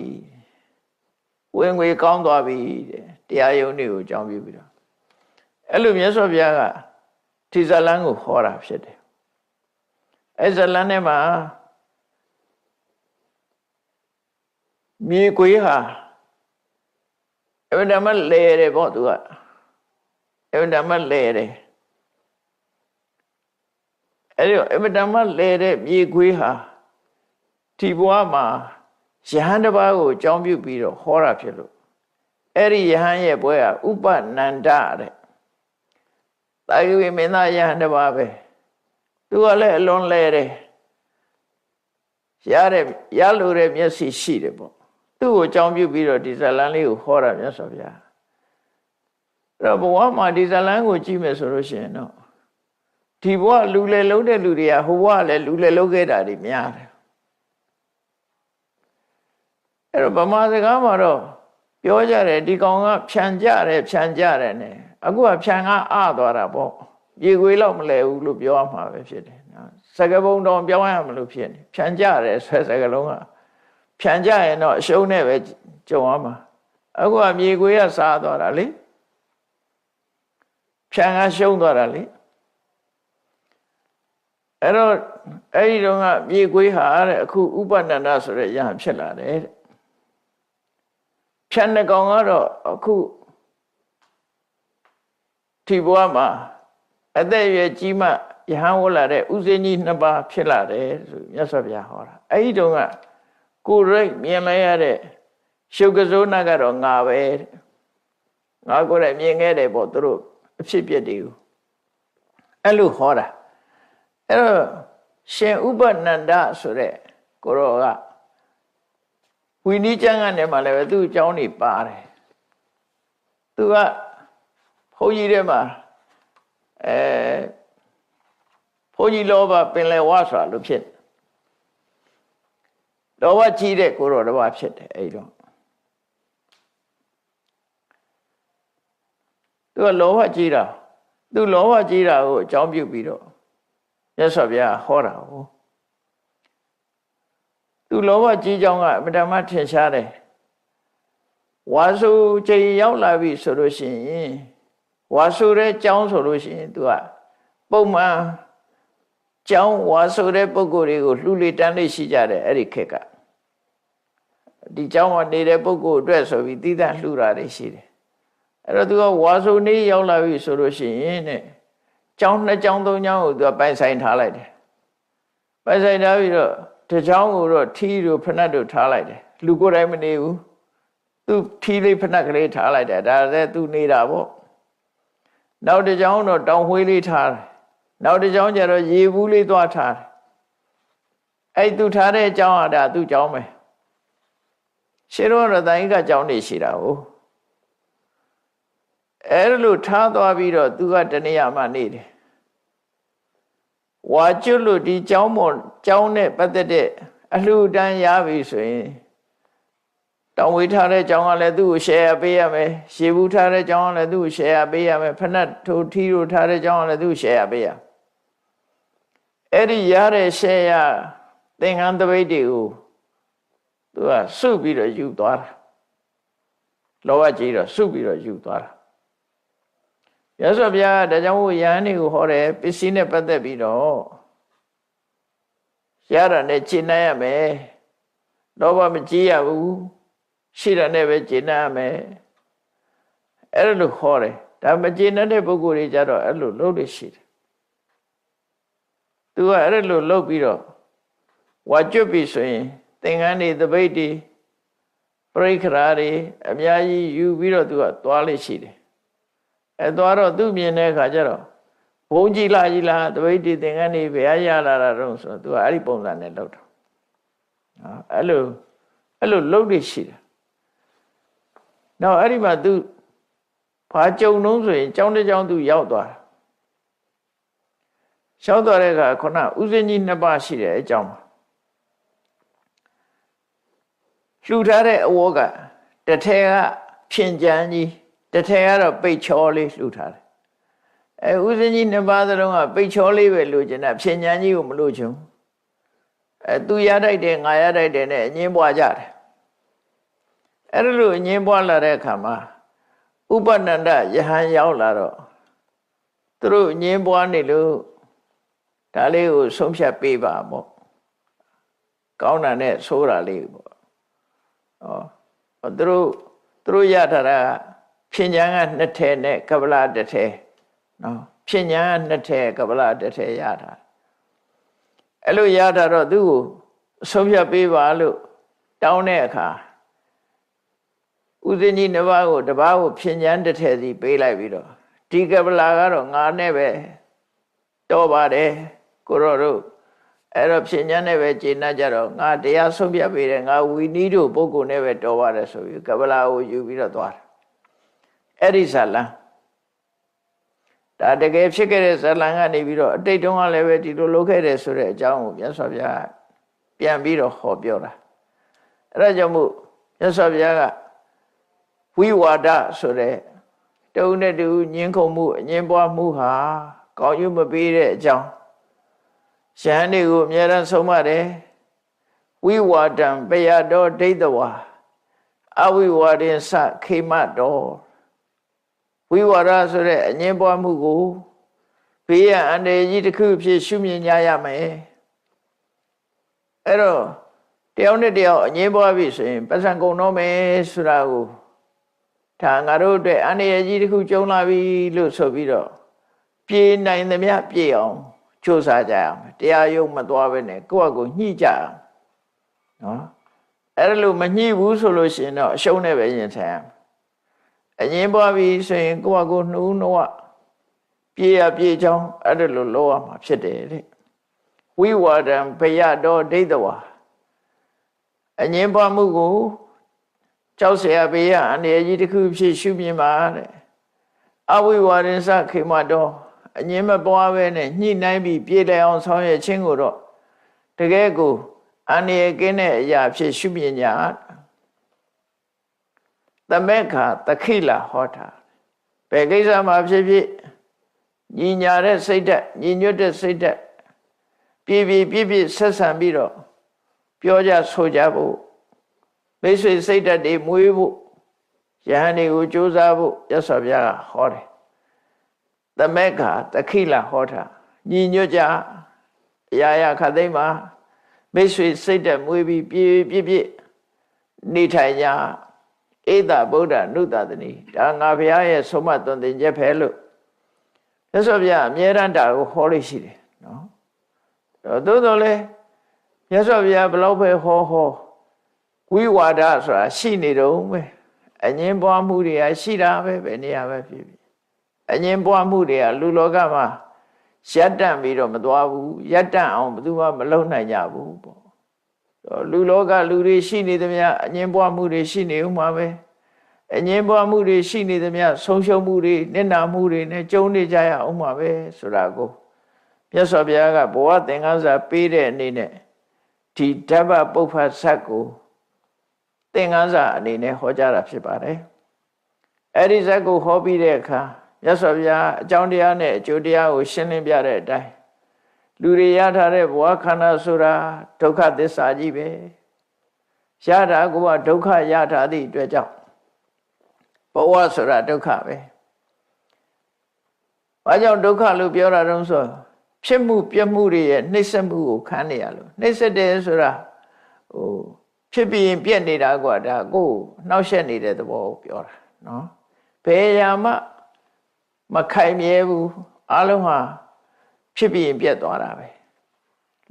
ဝင်ငွေကောင်းသွားပြီတဲ့တရားယုံတွေကိုအကြောင်းပြုပြီးတော့အဲ့လိုမြတ်စွာဘုရားကဒီဇလံကိုဟောတာဖြစ်တယ်အဲ့ဇလံထဲမှာမြေခွေးဟာအမှန်တမ်းလဲတယ်ပေါ့သူကအမှန်တမ်းလဲတယ်အဲ့ဒီအမှန်တမ်းလဲတဲ့မြေခွေးဟာဒီဘဝမှာယဟန်တစ်ပါးကိုအကြောင်းပြုပြီးတော့ဟောတာဖြစ်လို့အဲ့ဒီယဟန်ရဲ့ဘွဲကဥပနန္ဒတဲ့တာယဝိမင်းသားယဟန်တစ်ပါးပဲသူကလည်းအလွန်လဲတယ်ရလို့တဲ့မျက်စိရှိတယ်ပေါ့သူ့ကိုအကြောင်းပြုပြီးတော့ဒီဇလံလေးကိုဟောတာမြတ်စွာဘုရားအဲ့တော့ဘဝမှာဒီဇလံကိုကြည့်မယ်ဆိုလို့ရှိရင်တော့ဒီဘဝလူလေလုံးတဲ့လူတွေကဟိုဘဝလည်းလူလေလုံးခဲ့တာတွေများတယ်အဲ့တော့ဗမာစကားမှာတော့ပြောကြတယ်ဒီကောင်ကဖြန်ကြတယ်နဲ့အခုကဖြန်ကအသွားတာပေါ့ရေခွေးလောက်မလဲဘူးလို့ပြောရမှာပဲဖြစ်တယ်နော်စကားပုံတော်ပြောင်းရမလို့ဖြစ်နေဖြန်ကြတယ်ဆွဲစကားလုံးကဖြန်ကြရင်တော့အရှုံးနဲ့ပဲကြုံရမှာအခုကမြေခွေးကစားသွားတာလေဖြန်ကရှုံးသွားတာလေအဲ့တော့အဲ့ဒီတော့ကမြေခွေးဟာတဲ့အခုဥပနန္ဒဆိုတဲ့ယဟန်ဖြစ်လာတယ်တဲ့ဖြန်တဲ့ကောင်ကတော့အခုဒီဘဝမှာအသက်အရွယ်ကြီးမှယဟန်ဝလာတဲ့ဥစဉ်ကြီးနှစ်ပါးဖြစ်လာတယ်ဆိုမြတ်စွာဘုရားဟောတာအဲ့ဒီတုန်းကကိုယ်ရိတ်မြင်လိုက်ရတဲ့ရှုပ်ကစိုးနာကတော့ငါပဲတဲ့ငါကိုယ်တိုင်မြင်ခဲ့တယ်ပေါ့သူတို့အဖြစ်ပြက်တွေကိုအဲ့လိုဟောတာအဲ့တော့ရှင်ဥပနန္ဒဆိုတဲ့ကိုရောကဝိနည်းကျမ်းကနေမှလည်းပဲသူ့အကြောင်းတွေပါတယ်သူကဘုန်းကြီးထဲမှာဘုန်းကြီးလောဘပင်လယ်ဝါဆိုတာလို့ဖြစ်လောဘကြီးတဲ့ကိုရောတစ်ပါးဖြစ်တယ်အဲ့တော့သူကလောဘကြီးတာသူလောဘကြီးတာကိုအကြောင်းပြုပြီးတော့မြတ်စွာဘုရားဟောတာကိုသူလောဘကြီးကြောင်းကအမြဲတမ်းထင်ရှားတယ်ဝါစုချိန်ရောက်လာပြီဆိုလို့ရှိရင်ဝါစုတဲ့ကြောင်းဆိုလို့ရှိရင်သူကပုံမှန်ကြောင်းဝါစုတဲ့ပုဂ္ဂိုလ်တွေကိုလှူလေတန်းလေးရှိကြတယ်အဲ့ဒီခေတ်ကဒီကြောင်းမှာနေတဲ့ပုဂ္ဂိုလ်အတွက်ဆိုပြီးသီးသန့်လှူတာတွေရှိတယ်အဲ့တော့သူကဝါစုနေရောက်လာပြီဆိုလို့ရှိရင်တဲ့ကြောင်းနှစ်ကြောင်းသုံးကြောင်းကိုသူကပိုင်ဆိုင်ထားလိုက်တယ်ပိုင်ဆိုင်ထားပြီးတော့တစ်ကြောင်းကိုတော့ထီးတို့ဖနက်တို့ထားလိုက်တယ်လူကိုယ်တိုင်မနေဘူးသူထီးလေးဖနက်ကလေးထားလိုက်တယ်ဒါလည်းသူနေတာပေါ့နောက်တစ်ကြောင်းတော့တောင်ဝှေးလေးထားတယ်နောက်တစ်ကြောင်းကျတော့ရေဘူးလေးသွားထားတယ်အဲ့သူထားတဲ့အကြောင်းဟာဒါသူ့ကြောင်းပဲရှင်းတော့တိုင်ကကြောင်းနေရှိတာဟုတ်အဲ့လိုထားသွားပြီးတော့သူကတနေရာမှနေတယ်ဝါကျွတ်လို့ဒီကျောင်းနဲ့ပတ်သက်တဲ့အလှူဒန်းရပြီဆိုရင် တောင်ဝေးထားတဲ့ကြောင်းကလည်းသူ့ကို share ပေးရမယ်ရှေးဘူးထားတဲ့ကြောင်းကလည်းသူ့ကို share ပေးရမယ်ဖဏတ်ထိုထီတို့ထားတဲ့ကြောင်းကလည်းသူ့ကို share ပေးရအဲ့ဒီရတဲ့ share သင်္ကန်းတပိတ်တွေကိုသူကစုပြီးတော့ယူသွားတာလောဘကြီးတော့စုပြီးတော့ယူသွားတာရသော်ဗျာဒါကြောင့်ယဟန်တွေကိုဟောတယ်ပစ္စည်းနဲ့ပတ်သက်ပြီးတော့ရတာနဲ့ကျင့်နိုင်ရမယ်လောဘမကြီးရဘူးရှိတာနဲ့ပဲကျင့်နိုင်ရမယ်အဲ့လိုခေါ်တယ်ဒါမကျင့်တဲ့ပုဂ္ဂိုလ်တွေကြတော့အဲ့လိုလုပ်လို့ရှိတယ်သူကအဲ့လိုလုပ်ပြီးတော့ဝါကျွတ်ပြီဆိုရင်သင်္ကန်းတွေတပိတ်တွေပရိခရာတွေအများကြီးယူပြီးတော့သူကသွားလိမ့်ရှိတယ်အဲသွားတော့သူမြင်တဲ့အခါကျတော့ဘုံကြီးလားတပိတ်တွေသင်္ကန်းတွေဘယ်ရလာတာတော့ဆိုတော့သူကအဲ့ဒီပုံစံနဲ့လုပ်တာအဲ့လိုလုပ်လို့ရှိတယ်နောက်အဲ့ဒီမှာသူဘာကြုံလုံးဆိုရင်ကျောင်းတစ်ကျောင်းသူရောက်သွားတာရောက်သွားတဲ့အခါခုနဥစဉ်ကြီးနှစ်ပါးရှိတယ်အကြောင်းလှူထားတဲ့အဝေါကတထဲကဖြင်ကြမ်းကြီးတထဲကတော့ပိတ်ချောလေးလှူထားတယ်ဥစဉ်ကြီးနှစ်ပါးသလုံးကပိတ်ချောလေးပဲလှူချင်တာဖြင်ကြမ်းကြီးကိုမလှူချင်သူရတိုက်တယ်ငါရတိုက်တယ်နဲ့အငင်းပွားကြတယ်အဲ့လိုအငင်းပွားလာတဲ့အခါမှာဥပနန္ဒယဟန်ရောက်လာတော့သူတို့အငင်းပွားနေလို့ဒါလေးကိုဆုံးဖြတ်ပေးပါပေါ့ကောင်းတာနဲ့ဆိုးတာလေးပေါ့သူတို့ရထားတာဖြဉ္ဉာဏ်ကနှစ်ထဲနဲ့ကပလတစ်ထဲနော်ဖြဉ္ဉာဏ်ကနှစ်ထဲကပလတစ်ထဲရတာအဲ့လိုရတာတော့သူ့ကိုဆုံးဖြတ်ပေးပါလို့တောင်းတဲ့အခါဥစဉ်ကြီးနှစ်ပါးကိုတစ်ပါးကိုဖြဉ္ဉာဏ်တစ်ထဲစီပေးလိုက်ပြီးတော့ဒီကပလကတော့ငါနဲ့ပဲတော်ပါတယ်ကိုရောတို့အဲ့တော့ဖြဉ္ဉာဏ်နဲ့ပဲကျေနပ်ကြတော့ငါတရားဆုံးဖြတ်ပေးတယ်ငါဝီနီးတို့ပုဂ္ဂိုလ်နဲ့ပဲတော်ပါတယ်ဆိုပြီးကပလကိုယူပြီးတော့သွားတယ်အဲ့ဒီဇာလံဒါတကယ်ဖြစ်ခဲ့တဲ့ဇာလံကနေပြီးတော့အတိတ်တုန်းကလည်းပဲဒီလိုလုပ်ခဲ့တယ်ဆိုတဲ့အကြောင်းကိုမြတ်စွာဘုရားပြန်ပြီးတော့ဟောပြောတာအဲ့ဒါကြောင့်မို့မြတ်စွာဘုရားကဝိဝါဒဆိုတဲ့တုံးနဲ့တူညှင်းခုန်မှုအငင်းပွားမှုဟာကောင်းကျိုးမပေးတဲ့အကြောင်းယဟန်တွေကိုအမြဲတမ်းဆုံးမတယ်ဝိဝါဒံပယတောဒိဋ္ဌဝါအဝိဝါဒင်္စခေမတောဝိဝါဒဆိုတဲ့အငြင်းပွားမှုကိုဘေးရန်အန္တရာယ်ကြီးတစ်ခုဖြစ်ရှုမြင်ကြရမယ်အဲ့တော့တယောက်နဲ့တယောက်အငြင်းပွားပြီဆိုရင်ပတ်စံကုန်တော့မယ်ဆိုတာကိုဒါငါတို့အတွက်အန္တရာယ်ကြီးတစ်ခုကြုံလာပြီလို့ဆိုပြီးတော့ပြေနိုင်သမျှပြေအောင်ကြိုးစားကြရမယ်တရားရုံမသွားဘဲနဲ့ကိုယ့်အကိုညှိကြအောင်နော်အဲ့လိုမညှိဘူးဆိုလို့ရှိရင်တော့အရှုံးနဲ့ပဲရင်ဆိုင်ရမယ်အငြင်းပွားပြီဆိုရင်ကိုယ့်အကိုနှူးနှောပြေရပြေချောင်းအဲ့လိုလုပ်ရမှာဖြစ်တယ်တဲ့ဝိဝါဒံဘယတောဒိဋ္ဌဝါအငြင်းပွားမှုကိုကြောက်เสียဘေးရအန္တရာယ်ကြီးတစ်ခုဖြစ်ရှုမြင်ပါတဲ့အဝိဝါဒင်္စခေမတောအငြင်းမပွားပဲနဲ့ညှိနှိုင်းပြီးပြေလည်အောင်ဆောင်ရွက်ခြင်းကိုတော့တကယ်ကိုအန္တရာယ်ကင်းတဲ့အရာဖြစ်ရှုမြင်ကြသမက္ခသခိလဟောတာဘယ်ကိစ္စမှာဖြစ်ဖြစ်ညီညာတဲ့စိတ်ဓာတ်ညီညွတ်တဲ့စိတ်ဓာတ်ပြည့်ဆက်ဆံပြီးတော့ပြောကြဆိုကြဖို့မိတ်ဆွေစိတ်ဓာတ်တွေမွေးဖို့ယဟန်တွေကိုကြိုးစားဖို့ရသော်ဗျာဟောတယ်သမက္ခသခိလဟောတာညီညွတ်ကြအရာခတ်သိမ်းမှာမိတ်ဆွေစိတ်ဓာတ်မွေးပြီးပြည့်နေထိုင်ကြဧတဗုဒ္ဓနုတတနိဒါငါဘုရားရဲ့ဆုံးမသွန်သင်ချက်ပဲလို့ရသော်ဗျာအမြဲတမ်းတာကိုဟောလို့ရှိတယ်နော်သို့တော်လည်းရသော်ဗျာဘလောက်ပဲဟောဝိဝါဒဆိုတာရှိနေတော့ပဲအငြင်းပွားမှုတွေကရှိတာပဲဘယ်နေရာပဲဖြစ်ဖြစ်အငြင်းပွားမှုတွေကလူလောကမှာရပ်တန့်ပြီးတော့မသွားဘူးရပ်တန့်အောင်ဘယ်သူမှမလုပ်နိုင်ကြဘူးပေါ့လူလောကလူတွေရှိနေသမျှအငြင်းပွားမှုတွေရှိနေဦးမှာပဲအငြင်းပွားမှုတွေရှိနေသမျှဆုံးရှုံးမှုတွေနစ်နာမှုတွေနဲ့ကြုံနေကြရအောင်မှာပဲဆိုတာကိုမြတ်စွာဘုရားကဘဝသင်္ကန်းစာပေးတဲ့အနေနဲ့ဒီဓမ္မပုပ္ပဇတ်ကို သင်္ကန်းစာအနေနဲ့ဟောကြားတာဖြစ်ပါတယ်အဲ့ဒီဇက်ကိုဟောပြီးတဲ့အခါမြတ်စွာဘုရားအကြောင်းတရားနဲ့အကျိုးတရားကိုရှင်းလင်းပြတဲ့အတိုင်းလူတွေရထားတဲ့ဘဝခန္ဓာဆိုတာဒုက္ခသစ္စာကြီးပဲရတာကဒုက္ခရထားသည့်အတွက်ကြောင့်ဘဝဆိုတာဒုက္ခပဲဘာကြောင့်ဒုက္ခလို့ပြောတာတုံးဆိုဖြစ်မှုပြမှုတွေရဲ့နှိမ့်ဆက်မှုကိုခံနေရလို့နှိမ့်ဆက်တယ်ဆိုတာဖြစ်ပြီးရင်ပြက်နေတာကဒါကိုနှောက်ယှက်နေတဲ့သဘောကိုပြောတာနော်ဘယ်ရာမှမခိုင်မြဲဘူးအလုံးဟာဖြစ်ပြီးရင်ပြက်သွားတာပဲ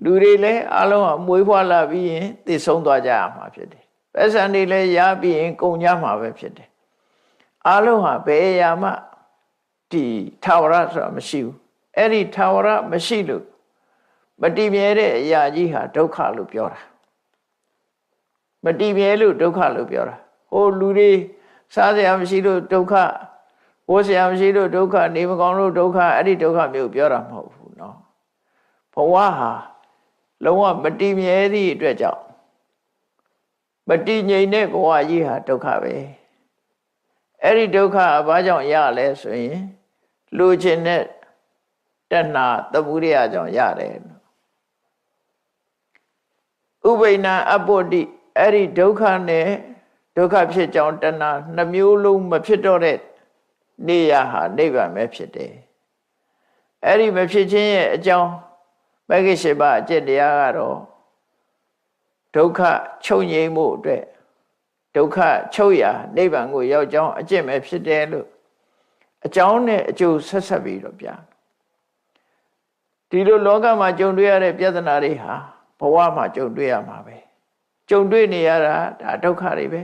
လူတွေလည်းအလုံးဟာမွေးဖွားလာပြီးရင်သိဆုံးသွားကြရမှာဖြစ်တယ်ပက်ဆံတွေလည်းရပြီးရင်ကုန်ကြမှာပဲဖြစ်တယ်အလုံးဟာဘယ်ရာမှဒီထာဝရဆိုတာမရှိဘူးအဲ့ဒီထာဝရမရှိလို့မတည်မြဲတဲ့အရာကြီးဟာဒုက္ခလို့ပြောတာမတည်မြဲလို့ဒုက္ခလို့ပြောတာဟိုလူတွေစားစရာမရှိလို့ဒုက္ခဝတ်စရာမရှိလို့ဒုက္ခနေမကောင်းလို့ဒုက္ခအဲ့ဒီဒုက္ခမျိုးပြောတာမဟုတ်ဘူးเนาะဘဝဟာလုံးဝမတည်မြဲသည့်အတွက်ကြောင့်မတည်ငြိမ်တဲ့ဘဝကြီးဟာဒုက္ခပဲအဲ့ဒီဒုက္ခဘာကြောင့်ရလဲဆိုရင်လူချင်းတဲ့တဏှာသမုဒယကြောင့်ရတယ်ဥပိ္ပနာအပ္ပတ္တိအဲ့ဒီဒုက္ခနဲ့ဒုက္ခဖြစ်ကြောင်းတဏှာနှမျိုးလုံးမဖြစ်တော့တဲ့နေရာဟာနိဗ္ဗာန်ပဲဖြစ်တယ်အဲ့ဒီမဖြစ်ခြင်းရဲ့အကြောင်းမဂ္ဂင်၈ပါးအကျင့်တရားကတော့ဒုက္ခချုပ်ငြိမ်းမှုအတွက်ဒုက္ခချုပ်ရာနိဗ္ဗာန်ကိုရောက်ကြောင်းအကျင့်ပဲဖြစ်တယ်လို့အကြောင်းနဲ့အကျိုးဆက်ဆက်ပြီးတော့ပြဒီလိုလောကမှာကြုံတွေ့ရတဲ့ပြဿနာတွေဟာဘဝမှာကြုံတွေ့ရမှာပဲကြုံတွေ့နေရတာဒါဒုက္ခတွေပဲ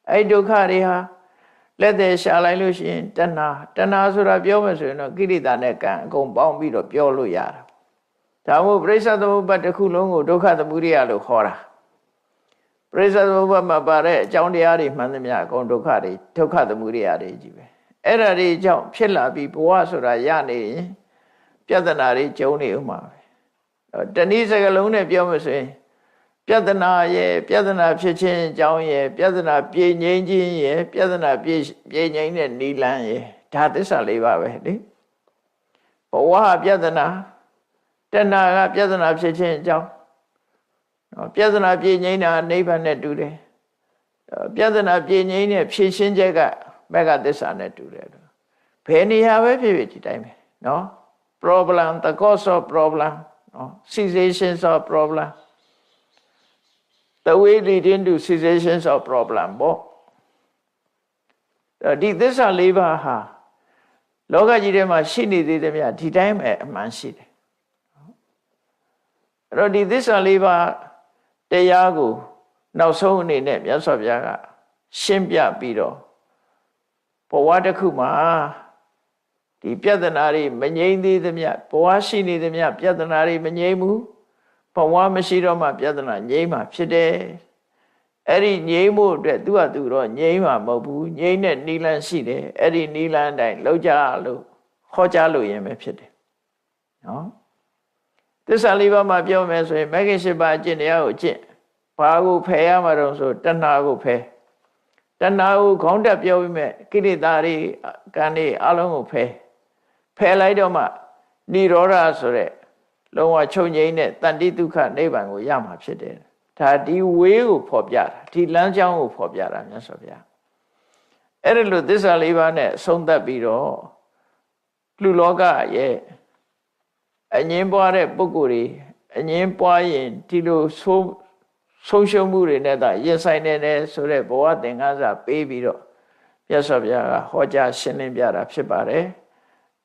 အဲ့ဒုက္ခတွေဟာလက်သေးရှာလိုက်လို့ရှိရင်တဏှာဆိုတာပြောမယ်ဆိုရင်တော့ကိလေသာနဲ့ကံအကုန်ပေါင်းပြီးတော့ပြောလို့ရတာဒါမို့ပရိစ္ဆေသမုပ္ပါဒ်တစ်ခုလုံးကိုဒုက္ခသမုဒယလို့ခေါ်တာပရိစ္ဆေသမုပ္ပါဒ်မှာပါတဲ့အကြောင်းတရားတွေမှန်သမျှအကုန်ဒုက္ခတွေဒုက္ခသမုဒယတွေကြီးပဲအဲ့ဒါတွေကြောင့်ဖြစ်လာပြီးဘဝဆိုတာရနေရင်ပြဿနာတွေကျုံနေဥမှာပဲတနည်းစကားလုံးနဲ့ပြောမှဆိုရင်ပြဿနာရဲ့ပြဿနာဖြစ်ခြင်းအကြောင်းရဲ့ပြဿနာပြေငြိမ်းခြင်းရဲ့ပြဿနာပြေငြိမ်းတဲ့နိလန်းရဲ့ဒါသစ္စာ၄ပါးပဲလေဘဝပြဿနာတဏှာကပြဿနာဖြစ်ခြင်းအကြောင်းပြဿနာပြေငြိမ်းတာနိဗ္ဗာန်နဲ့တူတယ်ပြဿနာပြေငြိမ်းတဲ့ဖြေရှင်းချက်ကမဂ္ဂသစ္စာနဲ့တူတယ်ဘယ်နေရာပဲဖြစ်ဖြစ်ဒီတိုင်းပဲเนาะ problem the cause of problem เนาะ cessations of problem the way leading to cessations of problem ပေါ့ဒီသစ္စာ၄ပါးဟာလောကကြီးထဲမှာရှိနေသေးတယ်မြတ်ဒီတိုင်းပဲအမှန်ရှိတယ်အဲ့တော့ဒီသစ္စာ၄ပါးတရားကိုနောက်ဆုံးအနေနဲ့မြတ်စွာဘုရားကရှင်းပြပြီးတော့ဘဝတစ်ခုမှာဒီပြဿနာတွေမငြိမ်းသေးသမျှဘဝရှိနေသမျှပြဿနာတွေမငြိမ်းဘူးဘဝမရှိတော့မှပြဿနာငြိမ်းမှာဖြစ်တယ်အဲ့ဒီငြိမ်းမှုအတွက်သူ့ဟာသူတော့ငြိမ်းမှာမဟုတ်ဘူးငြိမ်းတဲ့နိလန်းရှိတယ်အဲ့ဒီနိလန်းတိုင်းလောက်ကြလို့ခေါ်ကြလို့ရင်ပဲဖြစ်တယ်နော်သစ္စာလေးပါးမှာပြောမယ်ဆိုရင်မဂ္ဂင်၈ပါးအကျင့်တရားကိုအကျင့်ဘာကိုဖယ်ရမှာတော့ဆိုတဏှာကိုဖယ်တဏှာကိုခေါင်းတက်ပြောပြီးမဲ့ကိလေသာတွေကံတွေအလုံးကိုဖယ်လိုက်တော့မှនិရောဓဆိုတဲ့လုံးဝချုပ်ငြိမ်းတဲ့တန်တိဒုက္ခနိဗ္ဗာန်ကိုရမှာဖြစ်တယ်ဒါဒီဝေးကိုဖော်ပြတာဒီလမ်းကြောင်းကိုဖော်ပြတာမြတ်စွာဘုရားအဲ့ဒါလို့သစ္စာလေးပါးနဲ့ဆုံးသက်ပြီးတော့လူလောကရဲ့အငြင်းပွားတဲ့ပုဂ္ဂိုလ်တွေအငြင်းပွားရင်ဒီလိုဆုံးရှုံးမှုတွေနဲ့သာရင်ဆိုင်နေတယ်ဆိုတဲ့ဘဝသင်္ကန်းစာပေးပြီးတော့မြတ်စွာဘုရားကဟောကြားရှင်းလင်းပြတာဖြစ်ပါတယ်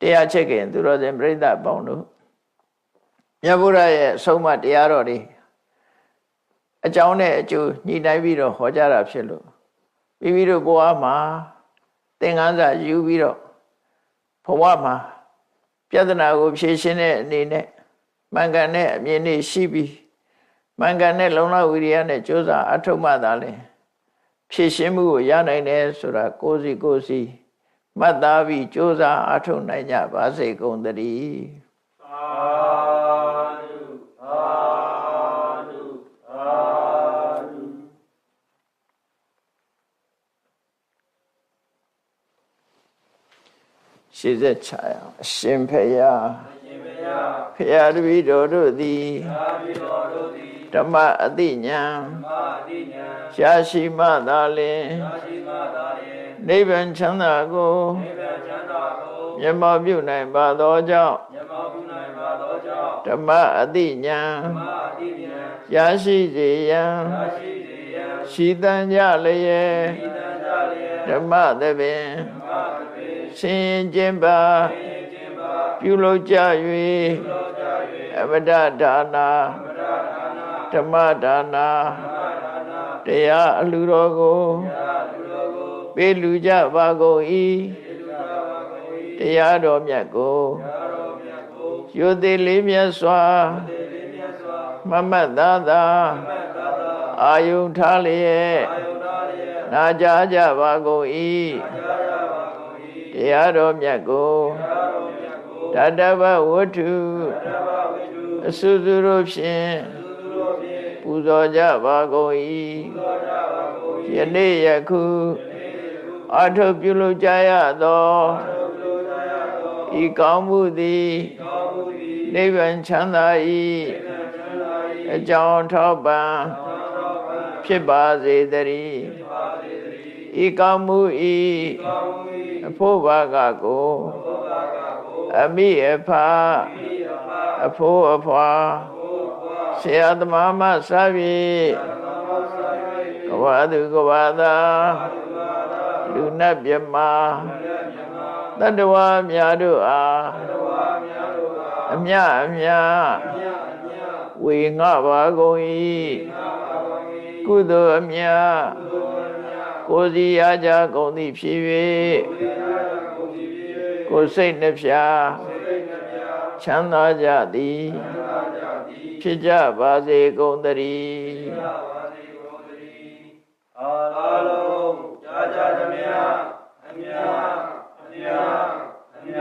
တရားချက်ခင်သူတော်စင်ပြိဿပေါင်းတို့မြတ်ဗုဒ္ဓရဲ့အဆုံးအမတရားတော်တွေအကြောင်းနဲ့အကျိုးညှိနှိုင်းပြီးတော့ဟောကြားတာဖြစ်လို့မိမိတို့ဘဝမှာသင်္ကန်းစာယူပြီးတော့ဘဝမှာပြဿနာကိုဖြေရှင်းတဲ့အနေနဲ့မှန်ကန်တဲ့အမြင်တွေရှိပြီးမှန်ကန်တဲ့လုံလဝိရိယနဲ့ကြိုးစားအထောက်မှသာလဲဖြေရှင်းမှုကိုရနိုင်တယ်ဆိုတာကိုယ်စီမှတ်သားပြီးကြိုးစားအထောက်နိုင်ကြပါစေကုန်သတည်းသာဓုသာဓုသာဓု ရှေ့ဆက်ချရအောင်အရှင်ဖေယဖေယတပည့်တော်တို့သည်ဓမ္မအတိညာရှားရှိမှသာလင်နိဗ္ဗာန်ချမ်းသာကိုမျက်မှောက်ပြုနိုင်ပါသောကြောင့်ဓမ္မအတိညာရရှိစေရန်ရှိတန်ကြလျက်ဓမ္မသဘင်ဆင်ရင်ခြင်းပါပြုလုပ်ကြ၍အမတဒါနာဓမ္မဒါနာတရားအလှတော်ကိုပေးလူကြပါကုန်၏တရားတော်မြတ်ကိုရိုသေလေးမြတ်စွာမမတ်သားသာအာယုထားလျက်နာကြားကြပါကုန်၏တရားတော်မြတ်ကိုတတ္တဗဝတ္ထုအစုစုတို့ဖြင့်ပူဇော်ကြပါကုန်၏ယနေ့ယခုအထုပြုလုပ်ကြရသောဤကောင်းမှုသည်နိဗ္ဗာန်ချမ်းသာ၏အကြောင်းထောက်ပံ့ဖြစ်ပါစေတည်းဤကောင်းမှု၏အဖို့ဘာကကိုအမိအဖအဖို့အဖွာဆရာသမားမစပြီးကဘာသူကဘာသာလူနတ်မြမတတ္တဝါများတို့အားအမြအမြဝေငှပါကုန်၏ကုသိုလ်အမြကိုယ်စီရကြကုန်သည်ဖြစ်၍ကိုယ်စိတ်နှဖျားချမ်းသာကြသည်ဖြစ်ကြပါစေကုန်သတည်းအားလုံးကြာကြာသမျှအမြအမြအမြ